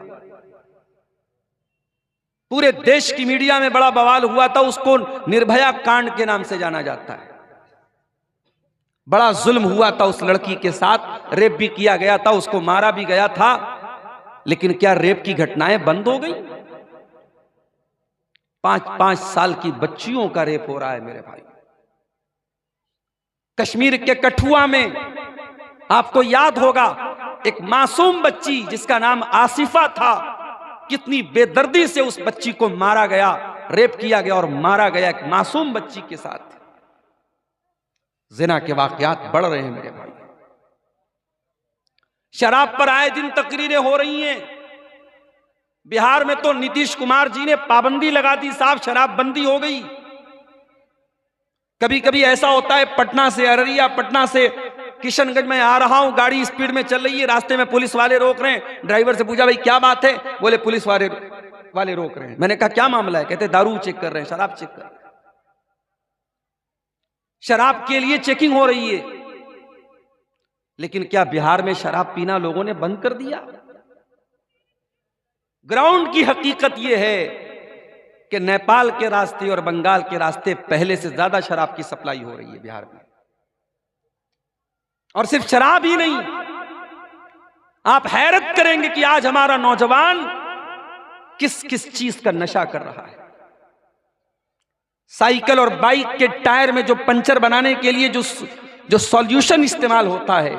पूरे देश की मीडिया में बड़ा बवाल हुआ था। उसको निर्भया कांड के नाम से जाना जाता है। बड़ा जुल्म हुआ था उस लड़की के साथ, रेप भी किया गया था, उसको मारा भी गया था। लेकिन क्या रेप की घटनाएं बंद हो गई? 5-5 साल की बच्चियों का रेप हो रहा है मेरे भाई। कश्मीर के कठुआ में आपको याद होगा एक मासूम बच्ची जिसका नाम आसिफा था, कितनी बेदर्दी से उस बच्ची को मारा गया, रेप किया गया और मारा गया एक मासूम बच्ची के साथ। जिना के वाकयात बढ़ रहे हैं मेरे भाई। शराब पर आए दिन तकरीरें हो रही हैं। बिहार में तो नीतीश कुमार जी ने पाबंदी लगा दी, साहब शराबबंदी हो गई। कभी कभी ऐसा होता है पटना से अररिया, पटना से किशनगंज में आ रहा हूं, गाड़ी स्पीड में चल रही है, रास्ते में पुलिस वाले रोक रहे हैं। ड्राइवर से पूछा भाई क्या बात है? बोले पुलिस वाले रोक रहे हैं। मैंने कहा क्या मामला है? कहते दारू चेक कर रहे हैं, शराब चेक कर रहे हैं। शराब के लिए चेकिंग हो रही है। लेकिन क्या बिहार में शराब पीना लोगों ने बंद कर दिया? ग्राउंड की हकीकत यह है कि नेपाल के रास्ते और बंगाल के रास्ते पहले से ज्यादा शराब की सप्लाई हो रही है बिहार में। और सिर्फ शराब ही नहीं, आप हैरत करेंगे कि आज हमारा नौजवान किस किस चीज का नशा कर रहा है। साइकिल और बाइक के टायर में जो पंचर बनाने के लिए जो सॉल्यूशन इस्तेमाल होता है,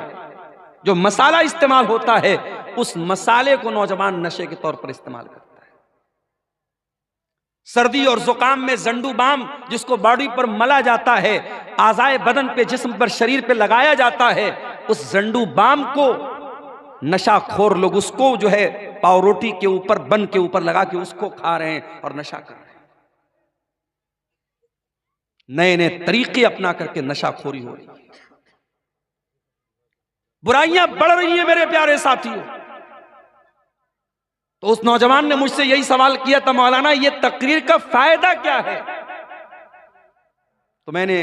जो मसाला इस्तेमाल होता है, उस मसाले को नौजवान नशे के तौर पर इस्तेमाल करता है। सर्दी और जुकाम में जंडू बाम जिसको बॉडी पर मला जाता है, आज़ाए बदन पे, जिस्म पर, शरीर पे लगाया जाता है, उस जंडू बाम को नशाखोर लोग उसको जो है पाव रोटी के ऊपर, बन के ऊपर लगा के उसको खा रहे हैं और नशा कर रहे हैं। नए नए तरीके अपना करके नशाखोरी हो रही है। बुराइयां बढ़ रही है मेरे प्यारे साथियों। तो उस नौजवान ने मुझसे यही सवाल किया था, मौलाना ये तकरीर का फायदा क्या है? तो मैंने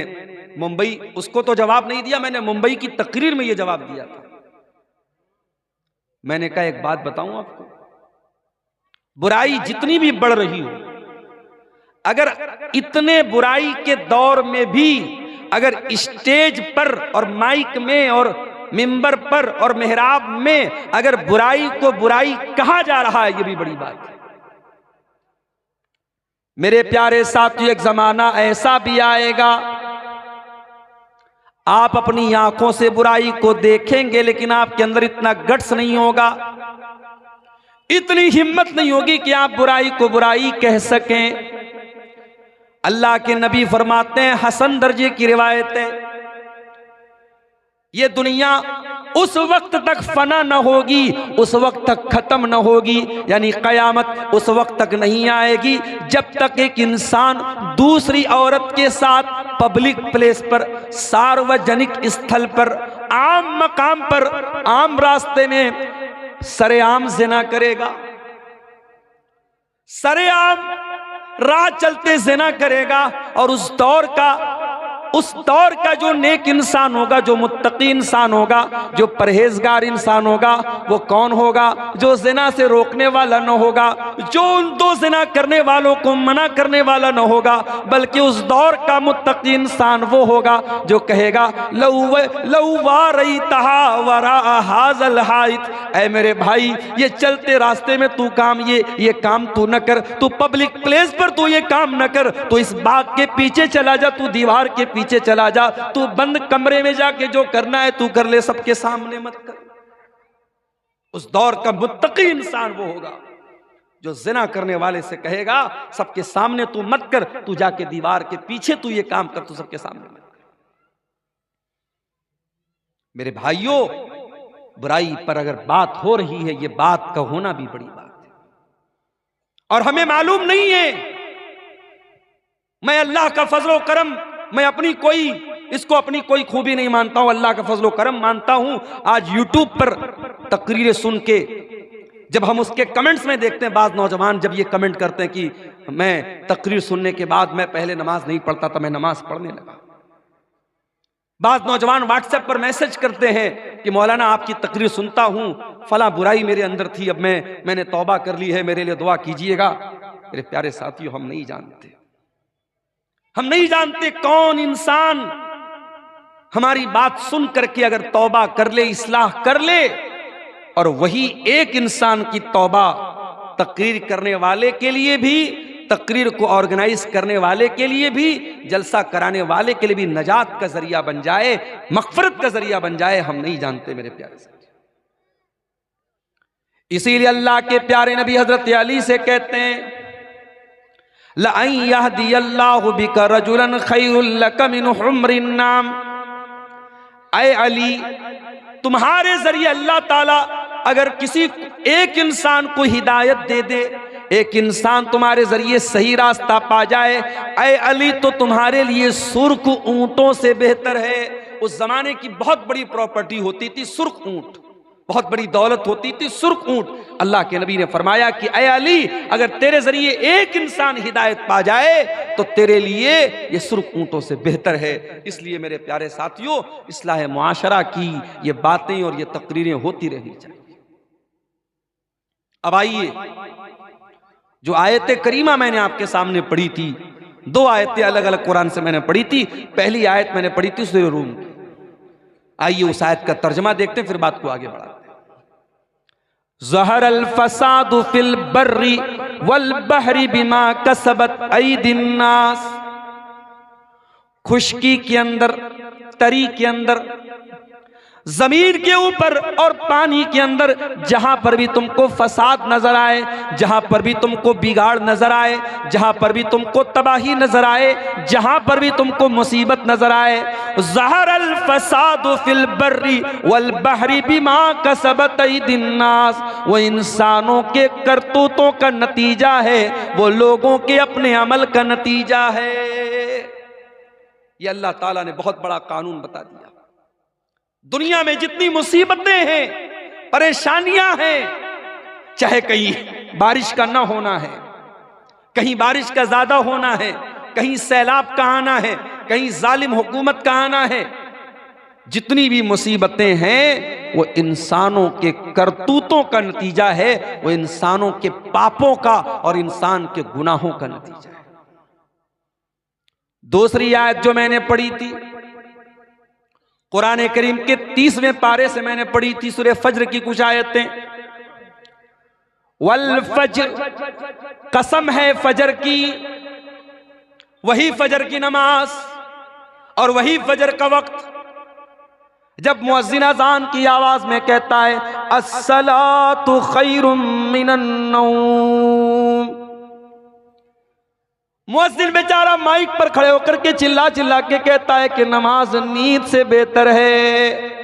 मुंबई, उसको तो जवाब नहीं दिया, मैंने मुंबई की तकरीर में यह जवाब दिया था। मैंने कहा एक बात बताऊं आपको, बुराई जितनी भी बढ़ रही हो, अगर इतने बुराई के दौर में भी अगर स्टेज पर और माइक में और मिंबर पर और मेहराब में अगर बुराई को बुराई कहा जा रहा है, यह भी बड़ी बात है। मेरे प्यारे साथियों, एक जमाना ऐसा भी आएगा, आप अपनी आंखों से बुराई को देखेंगे लेकिन आपके अंदर इतना गट्स नहीं होगा, इतनी हिम्मत नहीं होगी कि आप बुराई को बुराई कह सकें। अल्लाह के नबी फरमाते हैं, हसन दर्जे की रिवायत है, ये दुनिया उस वक्त तक फना न होगी, उस वक्त तक खत्म न होगी, यानी कयामत उस वक्त तक नहीं आएगी जब तक एक इंसान दूसरी औरत के साथ पब्लिक प्लेस पर, सार्वजनिक स्थल पर, आम मकाम पर, आम रास्ते में सरेआम ज़िना करेगा, सरेआम राह चलते ज़िना करेगा। और उस दौर का जो नेक इंसान होगा, जो मुत्तकी इंसान होगा, जो परहेजगार इंसान होगा, वो कौन होगा? जो ज़िना से रोकने वाला न होगा, जो उन दो ज़िना करने वालों को मना करने वाला न होगा, बल्कि उस दौर का मुत्तकी इंसान वो होगा जो कहेगा ऐ मेरे भाई, ये चलते रास्ते में तू काम ये काम तू न कर, तू पब्लिक प्लेस पर तू ये काम न कर, तू इस बाग के पीछे चला जा, तू दीवार के पीछे चला जा, तू बंद कमरे में जाके जो करना है तू कर ले, सबके सामने मत कर। उस दौर का मुत्तकी इंसान वो होगा जो जिना करने वाले से कहेगा सबके सामने तू मत कर, तू जाके दीवार के पीछे तू ये काम कर, तू सबके सामने मत कर। मेरे भाइयों, बुराई पर अगर बात हो रही है, ये बात का होना भी बड़ी बात है। और हमें मालूम नहीं है, मैं अल्लाह का फजलो करम, मैं इसको अपनी कोई खूबी नहीं मानता हूं, अल्लाह का फजलो करम मानता हूं। आज यूट्यूब पर तकरीरें सुन के जब हम उसके कमेंट्स में देखते हैं, बाज नौजवान जब ये कमेंट करते हैं कि मैं तकरीर सुनने के बाद मैं पहले नमाज नहीं पढ़ता था, मैं नमाज पढ़ने लगा। बाज नौजवान व्हाट्सएप पर मैसेज करते हैं कि मौलाना आपकी तकरीर सुनता हूं, फला बुराई मेरे अंदर थी, अब मैंने तौबा कर ली है, मेरे लिए दुआ कीजिएगा। मेरे प्यारे साथियों, हम नहीं जानते कौन इंसान हमारी बात सुन करके अगर तौबा कर ले, इस्लाह कर ले, और वही एक इंसान की तौबा तकरीर करने वाले के लिए भी, तकरीर को ऑर्गेनाइज करने वाले के लिए भी, जलसा कराने वाले के लिए भी नजात का जरिया बन जाए, मगफरत का जरिया बन जाए। हम नहीं जानते मेरे प्यारे साथी। इसीलिए अल्लाह के प्यारे नबी हजरत अली से कहते हैं, लअन यहदियल्लाहु बिका रजुलन खैरुल लक मिन हुम्रिन नाम। ऐ अली, तुम्हारे जरिए अल्लाह ताला अगर किसी एक इंसान को हिदायत दे दे, एक इंसान तुम्हारे जरिए सही रास्ता पा जाए, ऐ अली, तो तुम्हारे लिए सुर्ख ऊंटों से बेहतर है। उस जमाने की बहुत बड़ी प्रॉपर्टी होती थी सुर्ख ऊंट, बहुत बड़ी दौलत होती थी सुर्ख ऊंट। अल्लाह के नबी ने फरमाया कि ऐ अली, अगर तेरे जरिए एक इंसान हिदायत पा जाए तो तेरे लिए ये सुर्ख ऊंटों से बेहतर है। इसलिए मेरे प्यारे साथियों, इस्लाह मुआशरा की ये बातें और ये तकरीरें होती रहनी चाहिए। अब आइए, जो आयत करीमा मैंने आपके सामने पढ़ी थी, दो आयतें अलग अलग कुरान से मैंने पढ़ी थी। पहली आयत मैंने पढ़ी थी सूरह रूम की। आइए उस आयत का तर्जमा देखते हैं, फिर बात को आगे बढ़ाते हैं। ज़हरल फसादु फिल बर्रि वल बहरी बिमा कसबत ऐदिन नास। खुश्की के अंदर, तरी के अंदर, जमीन के ऊपर और पानी के अंदर, जहां पर भी तुमको फसाद नजर आए, जहां पर भी तुमको बिगाड़ नजर आए, जहां पर भी तुमको तबाही नजर आए, जहां पर भी तुमको मुसीबत नजर आए, ज़हरल फसादु फिल बर्रि वल बहरी बिमा कसबत ऐदिन नास। वो इंसानों के करतूतों का नतीजा है, वो लोगों के अपने अमल का नतीजा है। ये अल्लाह ताला ने बहुत बड़ा कानून बता दिया। दुनिया में जितनी मुसीबतें हैं, परेशानियां हैं, चाहे कहीं बारिश का ना होना है, कहीं बारिश का ज्यादा होना है, कहीं सैलाब का आना है, कहीं जालिम हुकूमत का आना है, जितनी भी मुसीबतें हैं वो इंसानों के करतूतों का नतीजा है, वो इंसानों के पापों का और इंसान के गुनाहों का नतीजा है। दूसरी आयत जो मैंने पढ़ी थी कुरान करीम के 30वें पारे से मैंने पढ़ी थी, सूरह फज्र की कुछ आयतें। वल फज्र, कसम है फजर की, वही फजर की नमाज और वही फजर का वक्त जब मुअज्जिन अज़ान की आवाज में कहता है अस्सलातु खैरुम मिनन नौम। मुअज्जिन बेचारा माइक पर खड़े होकर के चिल्ला चिल्ला के कहता है कि नमाज नींद से बेहतर है,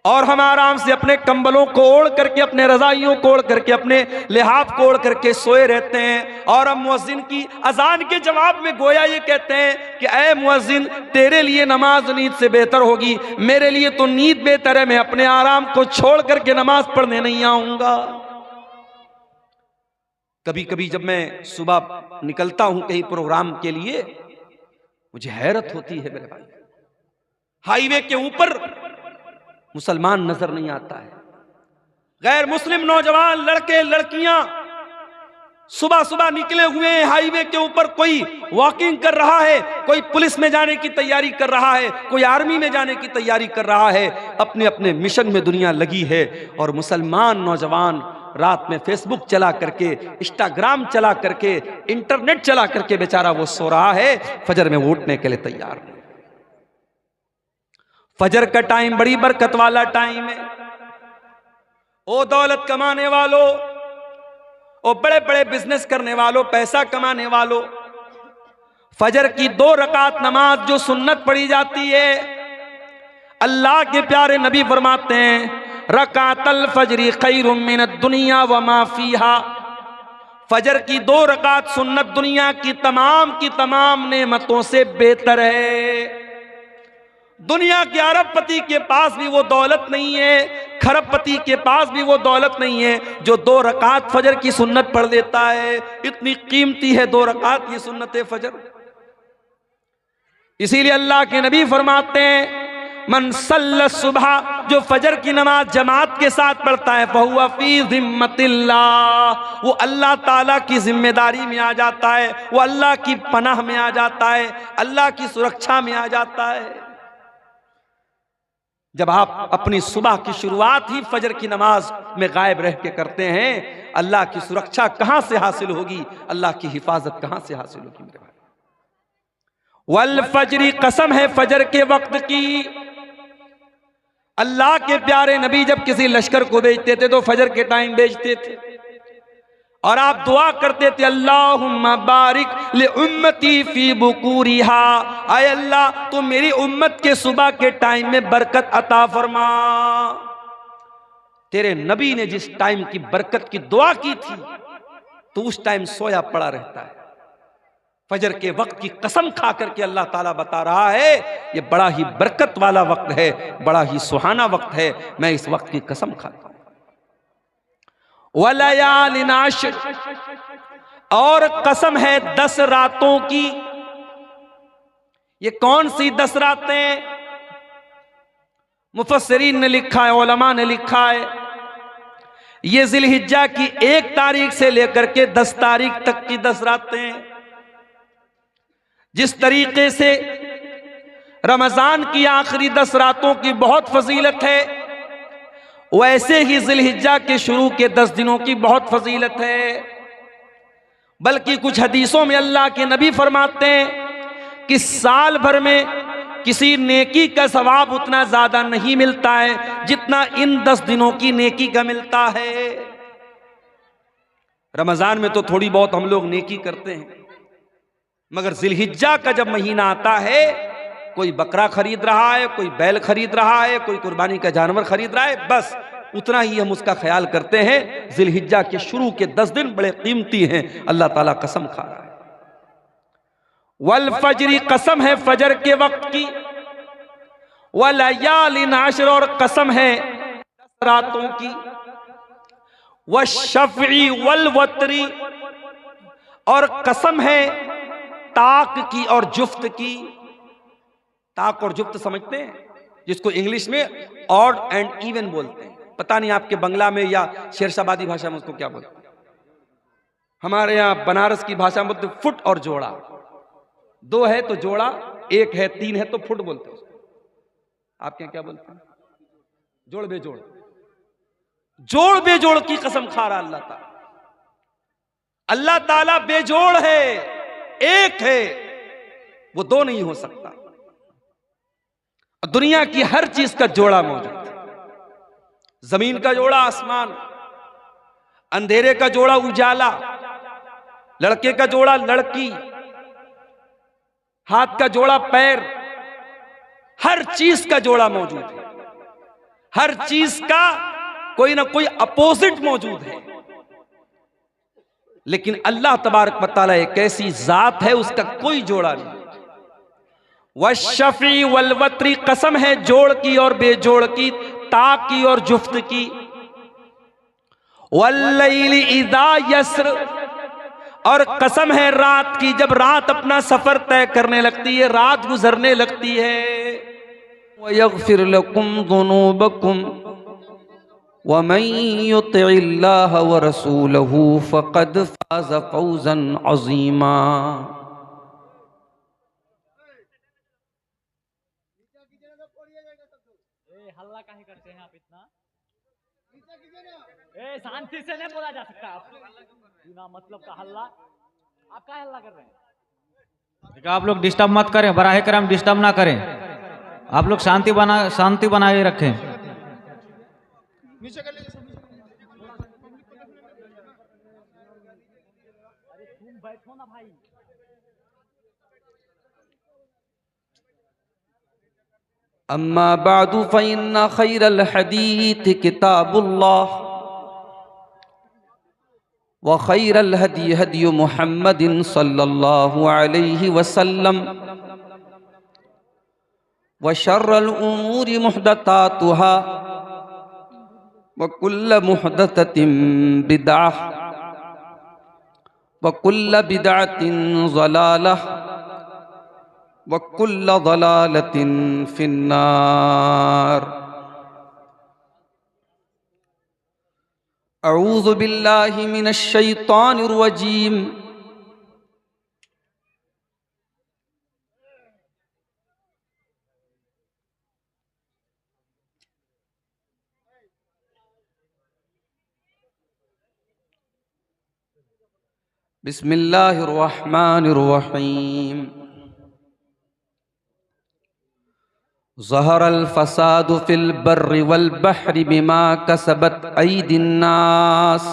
और हम आराम से अपने कंबलों को ओढ़ करके, अपने रजाइयों को ओढ़ करके, अपने लिहाफ को ओढ़ करके सोए रहते हैं। और हम मुअज्जिन की अजान के जवाब में गोया ये कहते हैं कि ऐ मुअज्जिन, तेरे लिए नमाज नींद से बेहतर होगी, मेरे लिए तो नींद बेहतर है, मैं अपने आराम को छोड़ करके नमाज पढ़ने नहीं आऊंगा। कभी कभी जब मैं सुबह निकलता हूं कहीं प्रोग्राम के लिए, मुझे हैरत होती है मेरे भाई, हाईवे के ऊपर मुसलमान नजर नहीं आता है, गैर मुस्लिम नौजवान लड़के लड़कियां सुबह सुबह निकले हुए हैं हाईवे के ऊपर। कोई वॉकिंग कर रहा है, कोई पुलिस में जाने की तैयारी कर रहा है, कोई आर्मी में जाने की तैयारी कर रहा है, अपने अपने मिशन में दुनिया लगी है। और मुसलमान नौजवान रात में फेसबुक चला करके, इंस्टाग्राम चला करके, इंटरनेट चला करके बेचारा वो सो रहा है, फजर में उठने के लिए तैयार नहीं। फजर का टाइम बड़ी बरकत वाला टाइम है। ओ दौलत कमाने वालों, ओ बड़े बड़े बिजनेस करने वालों, पैसा कमाने वालों, फजर की 2 रकात नमाज जो सुन्नत पढ़ी जाती है, अल्लाह के प्यारे नबी फरमाते हैं रकातल फजरी खैरुम मिनद दुनिया व मा फीहा। फजर की 2 रकात सुन्नत दुनिया की तमाम नेमतों से बेहतर है। दुनिया के अरबपति के पास भी वो दौलत नहीं है, खरबपति के पास भी वो दौलत नहीं है जो 2 रकात फजर की सुन्नत पढ़ लेता है। इतनी कीमती है 2 रकात ये सुन्नत फजर। इसीलिए अल्लाह के नबी फरमाते हैं मन सल्ला सुबह, जो फजर की नमाज जमात के साथ पढ़ता है फहुवा फी जिम्मतिल्लाह, वो अल्लाह ताला की जिम्मेदारी में आ जाता है, वो अल्लाह की पनाह में आ जाता है, अल्लाह की सुरक्षा में आ जाता है। जब आप अपनी सुबह की शुरुआत ही फजर की नमाज में गायब रह के करते हैं, अल्लाह की सुरक्षा कहां से हासिल होगी, अल्लाह की हिफाजत कहां से हासिल होगी मेरे भाई। वल फजरी, कसम है फजर के वक्त की। अल्लाह के प्यारे नबी जब किसी लश्कर को भेजते थे तो फजर के टाइम भेजते थे और आप दुआ करते थे अल्लाहुम्मा बारिक ले उम्मती फी बुकूरिहा, आय अल्लाह तो मेरी उम्मत के सुबह के टाइम में बरकत अता फरमा। तेरे नबी ने जिस टाइम की बरकत की दुआ की थी तो उस टाइम सोया पड़ा रहता है। फजर के वक्त की कसम खा करके अल्लाह ताला बता रहा है ये बड़ा ही बरकत वाला वक्त है, बड़ा ही सुहाना वक्त है, मैं इस वक्त की कसम खाता हूं। वलयालिन आश्र, और कसम है 10 रातों की। ये कौन सी 10 रातें? मुफस्सिरीन ने लिखा है, उलमा ने लिखा है, ये जिलहिज्जा की 1 तारीख से लेकर के 10 तारीख तक की 10 रातें। जिस तरीके से रमजान की आखिरी 10 रातों की बहुत फजीलत है, वैसे ही जिलहिज्जा के शुरू के 10 दिनों की बहुत फजीलत है। बल्कि कुछ हदीसों में अल्लाह के नबी फरमाते हैं कि साल भर में किसी नेकी का सवाब उतना ज्यादा नहीं मिलता है जितना इन 10 दिनों की नेकी का मिलता है। रमजान में तो थोड़ी बहुत हम लोग नेकी करते हैं, मगर जिलहिज्जा का जब महीना आता है, कोई बकरा खरीद रहा है, कोई बैल खरीद रहा है, कोई कुर्बानी का जानवर खरीद रहा है, बस उतना ही हम उसका ख्याल करते हैं। जिलहिज्जा के शुरू के 10 दिन बड़े कीमती हैं, अल्लाह ताला कसम खा रहा है। वल फजरी, कसम है फजर के वक्त की। वलयालिन आश्र, और कसम है 10 रातों की। वश्शफ़ी वल वतरी, और कसम है ताक की और जुफ्त की। ताक और जुफ्त समझते हैं, जिसको इंग्लिश में ऑड एंड इवन बोलते हैं। पता नहीं आपके बंगला में या शेरशाबादी भाषा में उसको क्या बोलते हैं। हमारे यहाँ बनारस की भाषा में बोलते फुट और जोड़ा। 2 है तो जोड़ा, 1 है 3 है तो फुट बोलते हैं उसको। आपके यहाँ क्या बोलते हैं? जोड़ बेजोड़। जोड़ बेजोड़ की कसम खा रहा अल्लाह ताला। अल्लाह ताला बेजोड़ है, एक है, वो 2 नहीं हो सकता। दुनिया की हर चीज का जोड़ा मौजूद है। जमीन का जोड़ा आसमान, अंधेरे का जोड़ा उजाला, लड़के का जोड़ा लड़की, हाथ का जोड़ा पैर, हर चीज का जोड़ा मौजूद है। हर चीज का कोई ना कोई अपोजिट मौजूद है। लेकिन अल्लाह तबारक व तआला एक ऐसी जात है, उसका कोई जोड़ा नहीं। वश्शफ़ी वल वतरी, कसम है जोड़ की और बेजोड़ की, ताक की और जुफ्त की। वल्लैली इज़ा यस्र, और कसम है रात की, जब रात अपना सफर तय करने लगती है, रात गुजरने लगती है। वयग़फ़िर लकुम ज़ुनूबकुम वमन युतिइल्लाह व रसूलहू फ़क़द फ़ाज़ फ़ौज़न अज़ीमा। हल्ला काहे करते हैं आप इतना? शांति से नहीं बोला जा सकता। बिना मतलब का हल्ला, आप क्या हल्ला कर रहे हैं? आप लोग डिस्टर्ब मत करें, बराह करम डिस्टर्ब ना करें। आप लोग शांति बनाए रखें। भाई। अम्मा बादु फ़इन्ना खैरल हदीथ किताबुल्लाह व खैरल हदी हदी मुहम्मदिन सल्लल्लाहु अलैहि वसल्लम व शर्रल उमूरि मुहदतातुहा व कुल्ल मुहदततिन बिदअह व कुल्ल बिदअतिन ज़लालह व कुल्ल ज़लालतिन फिन्नार। अऊज़ु बिल्लाहि मिनश शैतानिर रजीम। बिस्मिल्लाहिर रहमानिर रहीम। ज़हरल फ़सादु फ़िल बर्रि वल बहरि बिमा कसबत ऐदिन नास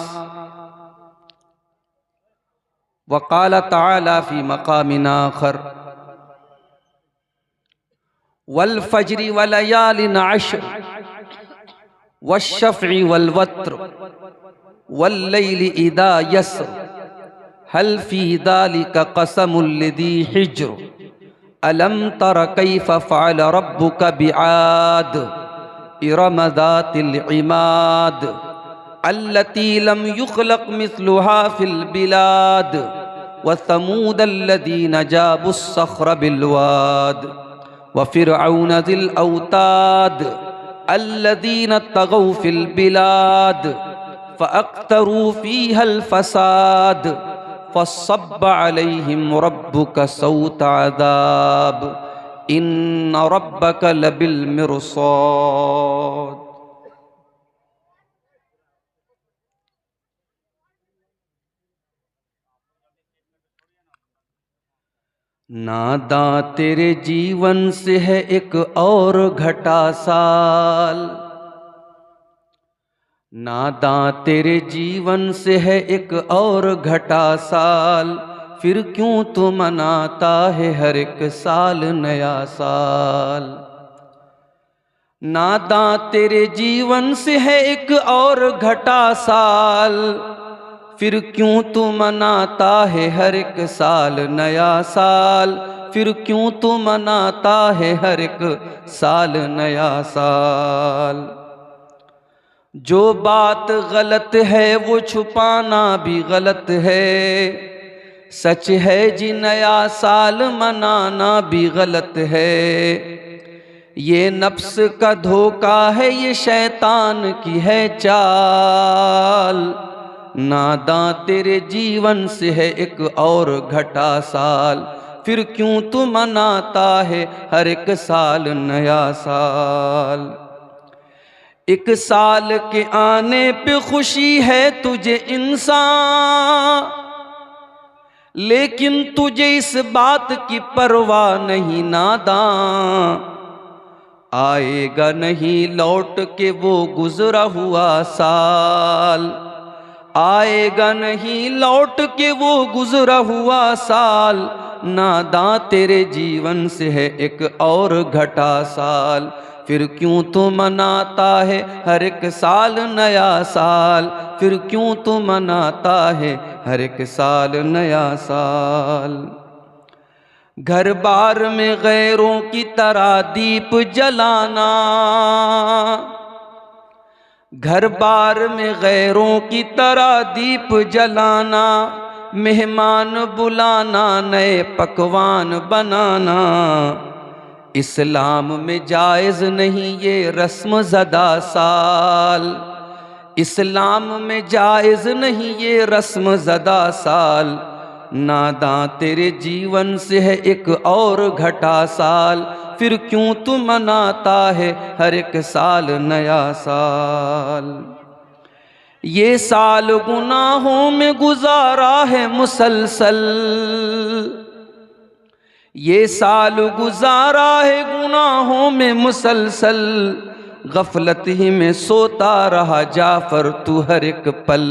व क़ाल तआला फ़ी मक़ामिन आख़र वल फ़ज्रि व लयालिन अश्र वश्शफ़्इ वल वत्र वल लैलि इज़ा यस्र हल फ़ी ज़ालिका क़समुल लिज़ी हिज्र अलम तर कैफ़ फ़अल रब्बुक बिआद इरम ज़ातिल इमाद अल्लती लम युख़लक़ मिस्लुहा फ़िल बिलाद व समूद अल्लज़ीन जाबुस सख़्र बिल वाद व फ़िरऔन ज़िल औताद अल्लज़ीन तग़ौ फ़िल बिलाद फ़अक्तरू फ़ीहल फ़साद फ़सब्ब अलैहिम रब्बुक सौत अज़ाब इन्न रब्बक लबिल मिरसाद। नादां तेरे जीवन से है एक और घटा साल, नादां तेरे जीवन से है एक और घटा साल, फिर क्यों तू मनाता है हर एक साल नया साल। नादां तेरे जीवन से है एक और घटा साल, फिर क्यों तू मनाता है हर एक साल नया साल, फिर क्यों तू मनाता है हर एक साल नया साल। जो बात गलत है वो छुपाना भी गलत है, सच है जी नया साल मनाना भी गलत है। ये नफ्स का धोखा है, ये शैतान की है चाल। नादां तेरे जीवन से है एक और घटा साल, फिर क्यों तू मनाता है हर एक साल नया साल। एक साल के आने पे खुशी है तुझे इंसान, लेकिन तुझे इस बात की परवाह नहीं नादां। आएगा नहीं लौट के वो गुजरा हुआ साल, आएगा नहीं लौट के वो गुजरा हुआ साल। नादां तेरे जीवन से है एक और घटा साल, फिर क्यों तू मनाता है हर एक साल नया साल, फिर क्यों तू मनाता है हर एक साल नया साल। घर बार में गैरों की तरह दीप जलाना, घर बार में गैरों की तरह दीप जलाना, मेहमान बुलाना नए पकवान बनाना। इस्लाम में जायज़ नहीं ये रस्म ज़दा साल, इस्लाम में जायज़ नहीं ये रस्म ज़दा साल। नादां तेरे जीवन से है एक और घटा साल, फिर क्यों तू मनाता है हर एक साल नया साल। ये साल गुनाहों में गुजारा है मुसलसल, ये साल गुजारा है गुनाहों में मुसलसल। गफलत ही में सोता रहा जाफर तू हर एक पल।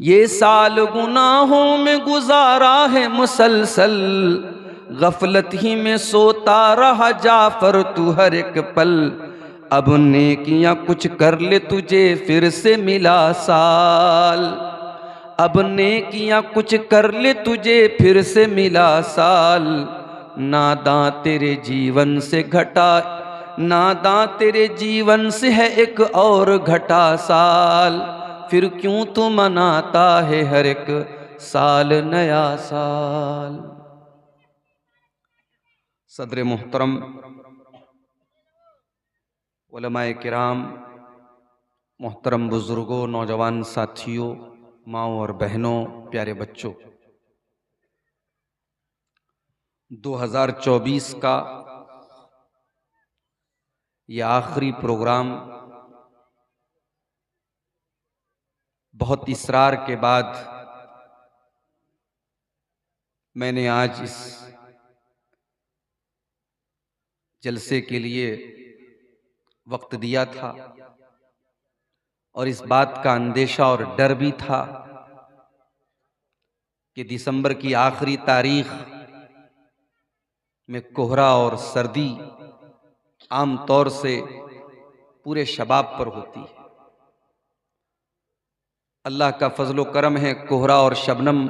ये साल गुनाहों में गुजारा है मुसलसल, गफलत ही में सोता रहा जाफर तू हर एक पल। अब नेकियां कुछ कर ले तुझे फिर से मिला साल, अब नेकियां कुछ कर ले तुझे फिर से मिला साल। नादां तेरे जीवन से घटा, नादां तेरे जीवन से है एक और घटा साल, फिर क्यों तू मनाता है हर एक साल नया साल। सदर मुहतरम, उलमाए किराम, मोहतरम बुजुर्गों, नौजवान साथियों, माओ और बहनों, प्यारे बच्चों, 2024 का ये आखिरी प्रोग्राम बहुत इसरार के बाद मैंने आज इस जलसे के लिए वक्त दिया था और इस बात का अंदेशा और डर भी था कि दिसंबर की आखिरी तारीख में कोहरा और सर्दी आम तौर से पूरे शबाब पर होती है। अल्लाह का फजलो करम है, कोहरा और शबनम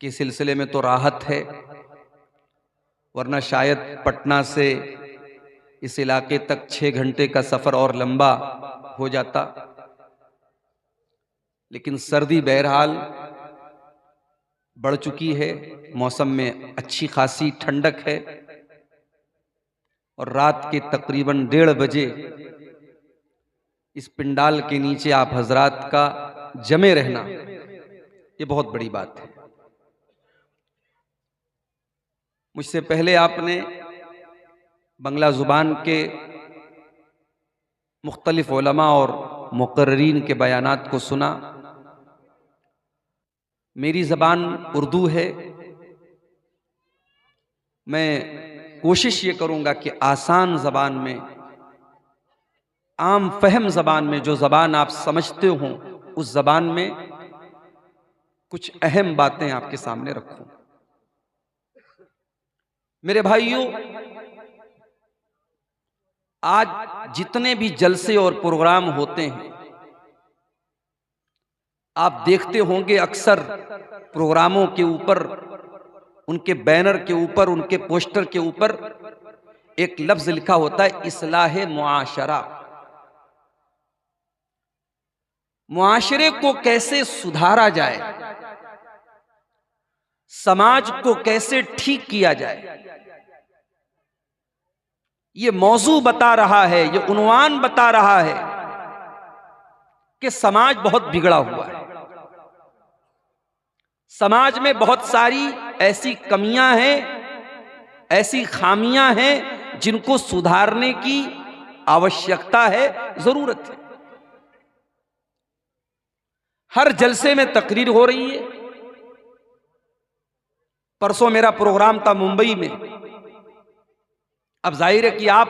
के सिलसिले में तो राहत है, वरना शायद पटना से इस इलाके तक 6 घंटे का सफर और लंबा हो जाता। लेकिन सर्दी बहरहाल बढ़ चुकी है, मौसम में अच्छी खासी ठंडक है और रात के तकरीबन 1:30 बजे इस पिंडाल के नीचे आप हजरात का जमे रहना ये बहुत बड़ी बात है। मुझसे पहले आपने बंगला जुबान के मुख्तलिफ उलमा और मुकर्रीन के बयानात को सुना। मेरी ज़बान उर्दू है, मैं कोशिश ये करूँगा कि आसान ज़बान में, आम फहम ज़बान में, जो ज़बान आप समझते हो उस ज़बान में कुछ अहम बातें आपके सामने रखूं। मेरे भाइयों, आज जितने भी जलसे और प्रोग्राम होते हैं, आप देखते होंगे अक्सर प्रोग्रामों के ऊपर, उनके बैनर के ऊपर, उनके पोस्टर के ऊपर एक लफ्ज लिखा होता है, इस्लाह मुआशरा। मुआशरे को कैसे सुधारा जाए, समाज को कैसे ठीक किया जाए, ये मौजू बता रहा है, ये उन्वान बता रहा है कि समाज बहुत बिगड़ा हुआ है। समाज में बहुत सारी ऐसी कमियां हैं, ऐसी खामियां हैं जिनको सुधारने की आवश्यकता है, जरूरत है। हर जलसे में तकरीर हो रही है। परसों मेरा प्रोग्राम था मुंबई में। अब जाहिर है कि आप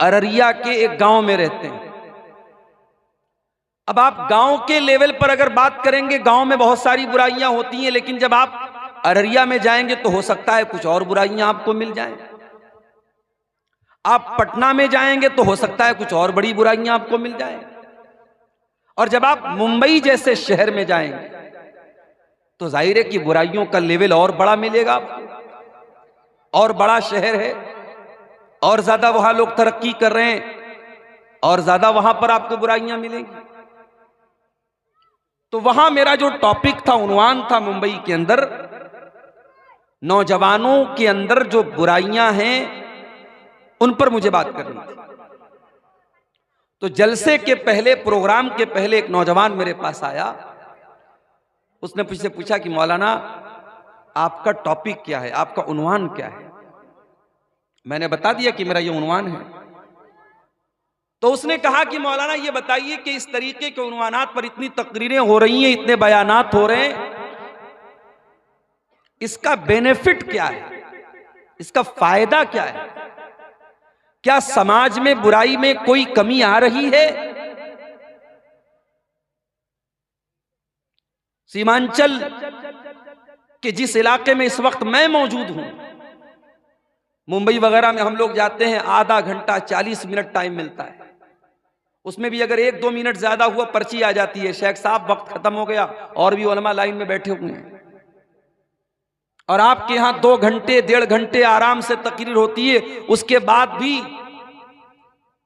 अररिया के एक गांव में रहते हैं। अब आप गांव के लेवल पर अगर बात करेंगे, गांव में बहुत सारी बुराइयां होती हैं, लेकिन जब आप अररिया में जाएंगे तो हो सकता है कुछ और बुराइयां आपको मिल जाएं। आप पटना में जाएंगे तो हो सकता है कुछ और बड़ी बुराइयां आपको मिल जाएं। और जब आप मुंबई जैसे शहर में जाएंगे तो जाहिर है कि बुराइयों का लेवल और बड़ा मिलेगा आपको। और बड़ा शहर है, और ज्यादा वहां लोग तरक्की कर रहे हैं, और ज्यादा वहां पर आपको बुराइयां मिलेंगी। तो वहां मेरा जो टॉपिक था, उन्वान था मुंबई के अंदर, नौजवानों के अंदर जो बुराइयां हैं उन पर मुझे बात करनी थी। तो जलसे के पहले, प्रोग्राम के पहले एक नौजवान मेरे पास आया। उसने मुझसे पूछा कि मौलाना आपका टॉपिक क्या है, आपका उन्वान क्या है। मैंने बता दिया कि मेरा ये उन्वान है। तो उसने कहा कि मौलाना ये बताइए कि इस तरीके के उन्वानात पर इतनी तकरीरें हो रही हैं, इतने बयानात हो रहे हैं, इसका बेनिफिट क्या है, इसका फायदा क्या है? क्या समाज में बुराई में कोई कमी आ रही है? सीमांचल के जिस इलाके में इस वक्त मैं मौजूद हूं, मुंबई वगैरह में हम लोग जाते हैं, आधा घंटा 40 मिनट टाइम मिलता है। उसमें भी अगर 1-2 मिनट ज्यादा हुआ पर्ची आ जाती है, शेख साहब वक्त खत्म हो गया, और भी उलमा लाइन में बैठे हुए हैं। और आपके यहां 2 घंटे 1.5 घंटे आराम से तकरीर होती है। उसके बाद भी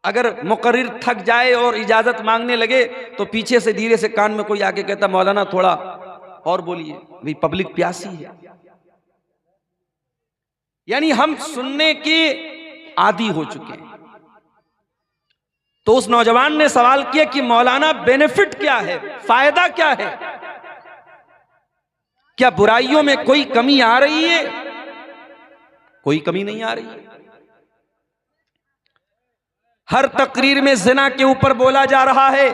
अगर मुकर्रिर थक जाए और इजाजत मांगने लगे तो पीछे से धीरे से कान में कोई आके कहता, मौलाना थोड़ा और बोलिए, भाई पब्लिक प्यासी है। यानी हम सुनने के आदी हो चुके हैं। तो उस नौजवान ने सवाल किया कि मौलाना बेनिफिट क्या है, फायदा क्या है, क्या बुराइयों में कोई कमी आ रही है? कोई कमी नहीं आ रही है। हर तकरीर में जिना के ऊपर बोला जा रहा है।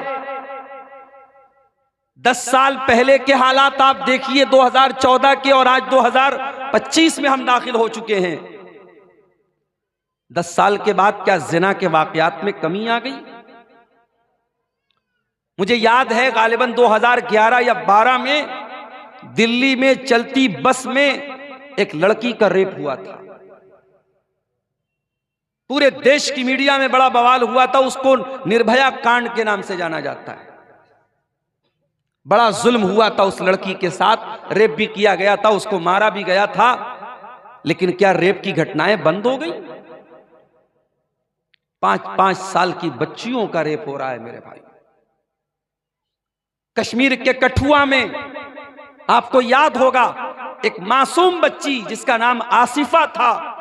10 साल पहले के हालात आप देखिए, 2014 के, और आज 2025 में हम दाखिल हो चुके हैं। 10 साल के बाद क्या जिना के वाकयात में कमी आ गई? मुझे याद है गालिबन 2011 या 12 में दिल्ली में चलती बस में एक लड़की का रेप हुआ था। पूरे देश की मीडिया में बड़ा बवाल हुआ था। उसको निर्भया कांड के नाम से जाना जाता है। बड़ा जुल्म हुआ था उस लड़की के साथ, रेप भी किया गया था, उसको मारा भी गया था। लेकिन क्या रेप की घटनाएं बंद हो गई? 5-5 साल की बच्चियों का रेप हो रहा है मेरे भाई। कश्मीर के कठुआ में आपको याद होगा, एक मासूम बच्ची जिसका नाम आसिफा था,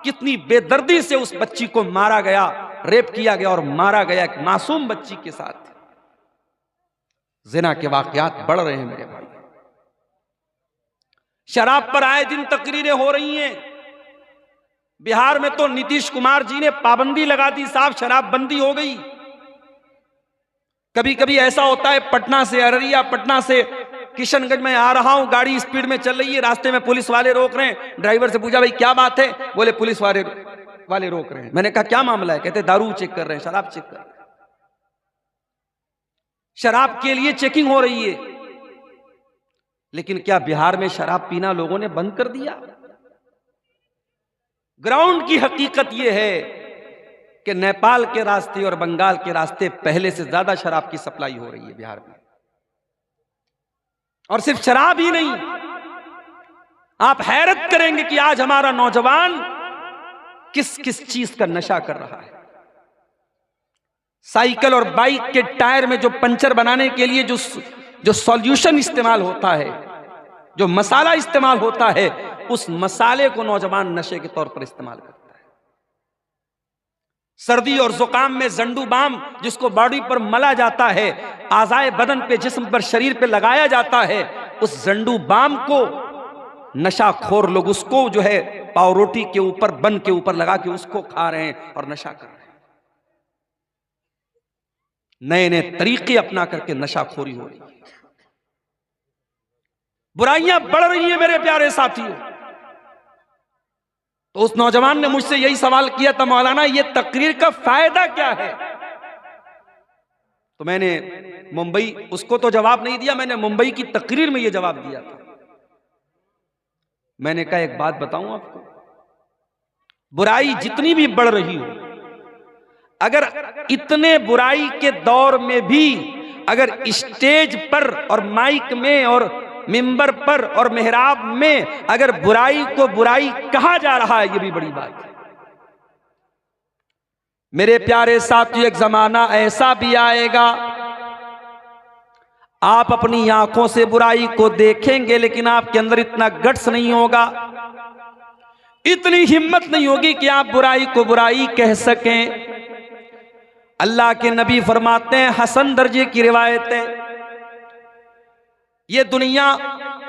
कितनी बेदर्दी से उस बच्ची को मारा गया, रेप किया गया और मारा गया एक मासूम बच्ची के साथ। जिना के वाकयात बढ़ रहे हैं मेरे भाई। शराब पर आए दिन तकरीरें हो रही हैं। बिहार में तो नीतीश कुमार जी ने पाबंदी लगा दी, साहब शराबबंदी हो गई। कभी कभी ऐसा होता है, पटना से अररिया, पटना से किशनगंज में आ रहा हूं, गाड़ी स्पीड में चल रही है, रास्ते में पुलिस वाले रोक रहे हैं। ड्राइवर से पूछा, भाई क्या बात है? बोले पुलिस वाले रोक रहे हैं। मैंने कहा क्या मामला है? कहते दारू चेक कर रहे हैं, शराब चेक कर रहे हैं। शराब के लिए चेकिंग हो रही है। लेकिन क्या बिहार में शराब पीना लोगों ने बंद कर दिया? ग्राउंड की हकीकत यह है कि नेपाल के रास्ते और बंगाल के रास्ते पहले से ज्यादा शराब की सप्लाई हो रही है बिहार में। और सिर्फ शराब ही नहीं, आप हैरत करेंगे कि आज हमारा नौजवान किस किस चीज का नशा कर रहा है। साइकिल और बाइक के टायर में जो पंचर बनाने के लिए जो सॉल्यूशन इस्तेमाल होता है, जो मसाला इस्तेमाल होता है, उस मसाले को नौजवान नशे के तौर पर इस्तेमाल करता है। सर्दी और जुकाम में जंडू बाम जिसको बॉडी पर मला जाता है, आज़ाए बदन पे, जिस्म पर, शरीर पे लगाया जाता है, उस जंडू बाम को नशाखोर लोग उसको जो है पाव रोटी के ऊपर, बन के ऊपर लगा के उसको खा रहे हैं और नशा कर रहे हैं। नए नए तरीके अपना करके नशाखोरी हो रही है। बुराइयां बढ़ रही हैं मेरे प्यारे साथियों। तो उस नौजवान ने मुझसे यही सवाल किया था, मौलाना ये तकरीर का फायदा क्या है? तो मैंने मुंबई, उसको तो जवाब नहीं दिया, मैंने मुंबई की तकरीर में यह जवाब दिया था। मैंने कहा एक बात बताऊं आपको, बुराई जितनी भी बढ़ रही हो, अगर इतने बुराई के दौर में भी अगर स्टेज पर और माइक में और मिंबर पर और मेहराब में अगर बुराई को बुराई कहा जा रहा है, यह भी बड़ी बात है। मेरे प्यारे साथियों, एक जमाना ऐसा भी आएगा, आप अपनी आंखों से बुराई को देखेंगे लेकिन आपके अंदर इतना गट्स नहीं होगा, इतनी हिम्मत नहीं होगी कि आप बुराई को बुराई कह सकें। अल्लाह के नबी फरमाते हैं, हसन दर्जे की रिवायत है, ये दुनिया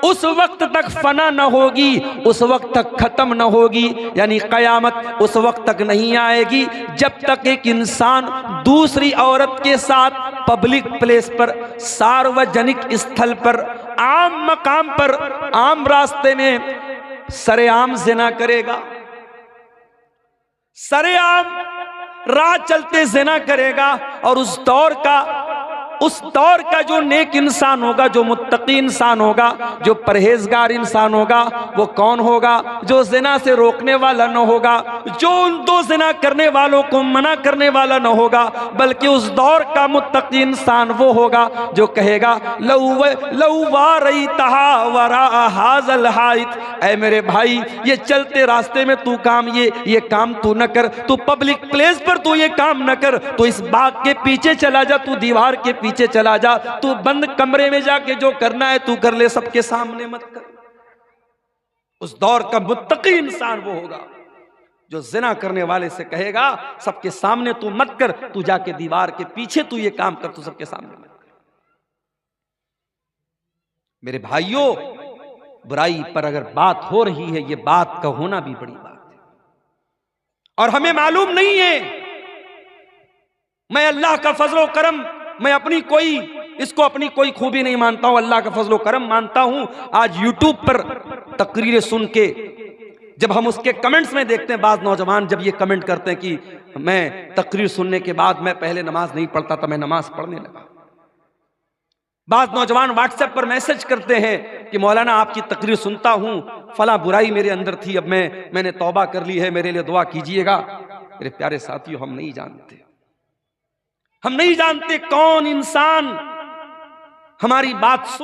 उस वक्त तक फना न होगी, उस वक्त तक खत्म न होगी, यानी कयामत उस वक्त तक नहीं आएगी जब तक एक इंसान दूसरी औरत के साथ पब्लिक प्लेस पर, सार्वजनिक स्थल पर, आम मकाम पर, आम रास्ते में सरेआम ज़िना करेगा, सरेआम राह चलते ज़िना करेगा। और उस दौर का उस दौर का जो नेक इंसान होगा, जो मुत्तकी इंसान होगा, जो परहेजगार इंसान होगा, वो कौन होगा? जो ज़िना से रोकने वाला न होगा, जो उन दो ज़िना करने वालों को मना करने वाला न होगा, बल्कि उस दौर का मुत्तकी इंसान वो होगा जो कहेगा ऐ मेरे भाई, ये चलते रास्ते में तू काम ये काम तू न कर, तू पब्लिक प्लेस पर तू ये काम न कर, तू इस बाग के पीछे चला जा, तू दीवार के पीछे चला जा, तू बंद कमरे में जाके जो करना है तू कर ले, सबके सामने मत कर। उस दौर का मुत्तकी इंसान वो होगा जो ज़िना करने वाले से कहेगा सबके सामने तू मत कर, तू जाके दीवार के पीछे तू ये काम कर, तू सबके सामने मत कर। मेरे भाइयों, बुराई पर अगर बात हो रही है, ये बात का होना भी बड़ी बात है। और हमें मालूम नहीं है, मैं अल्लाह का फजलो करम, मैं अपनी कोई खूबी नहीं मानता हूं, अल्लाह का फजलो करम मानता हूं। आज यूट्यूब पर तकरीरें सुन के जब हम उसके कमेंट्स में देखते हैं, बाज़ नौजवान जब ये कमेंट करते हैं कि मैं तकरीर सुनने के बाद मैं पहले नमाज नहीं पढ़ता था, मैं नमाज पढ़ने लगा। बाज़ नौजवान व्हाट्सएप पर मैसेज करते हैं कि मौलाना आपकी तकरीर सुनता हूं, फला बुराई मेरे अंदर थी, अब मैंने तौबा कर ली है, मेरे लिए दुआ कीजिएगा। मेरे प्यारे साथियों, हम नहीं जानते कौन इंसान हमारी बात सुन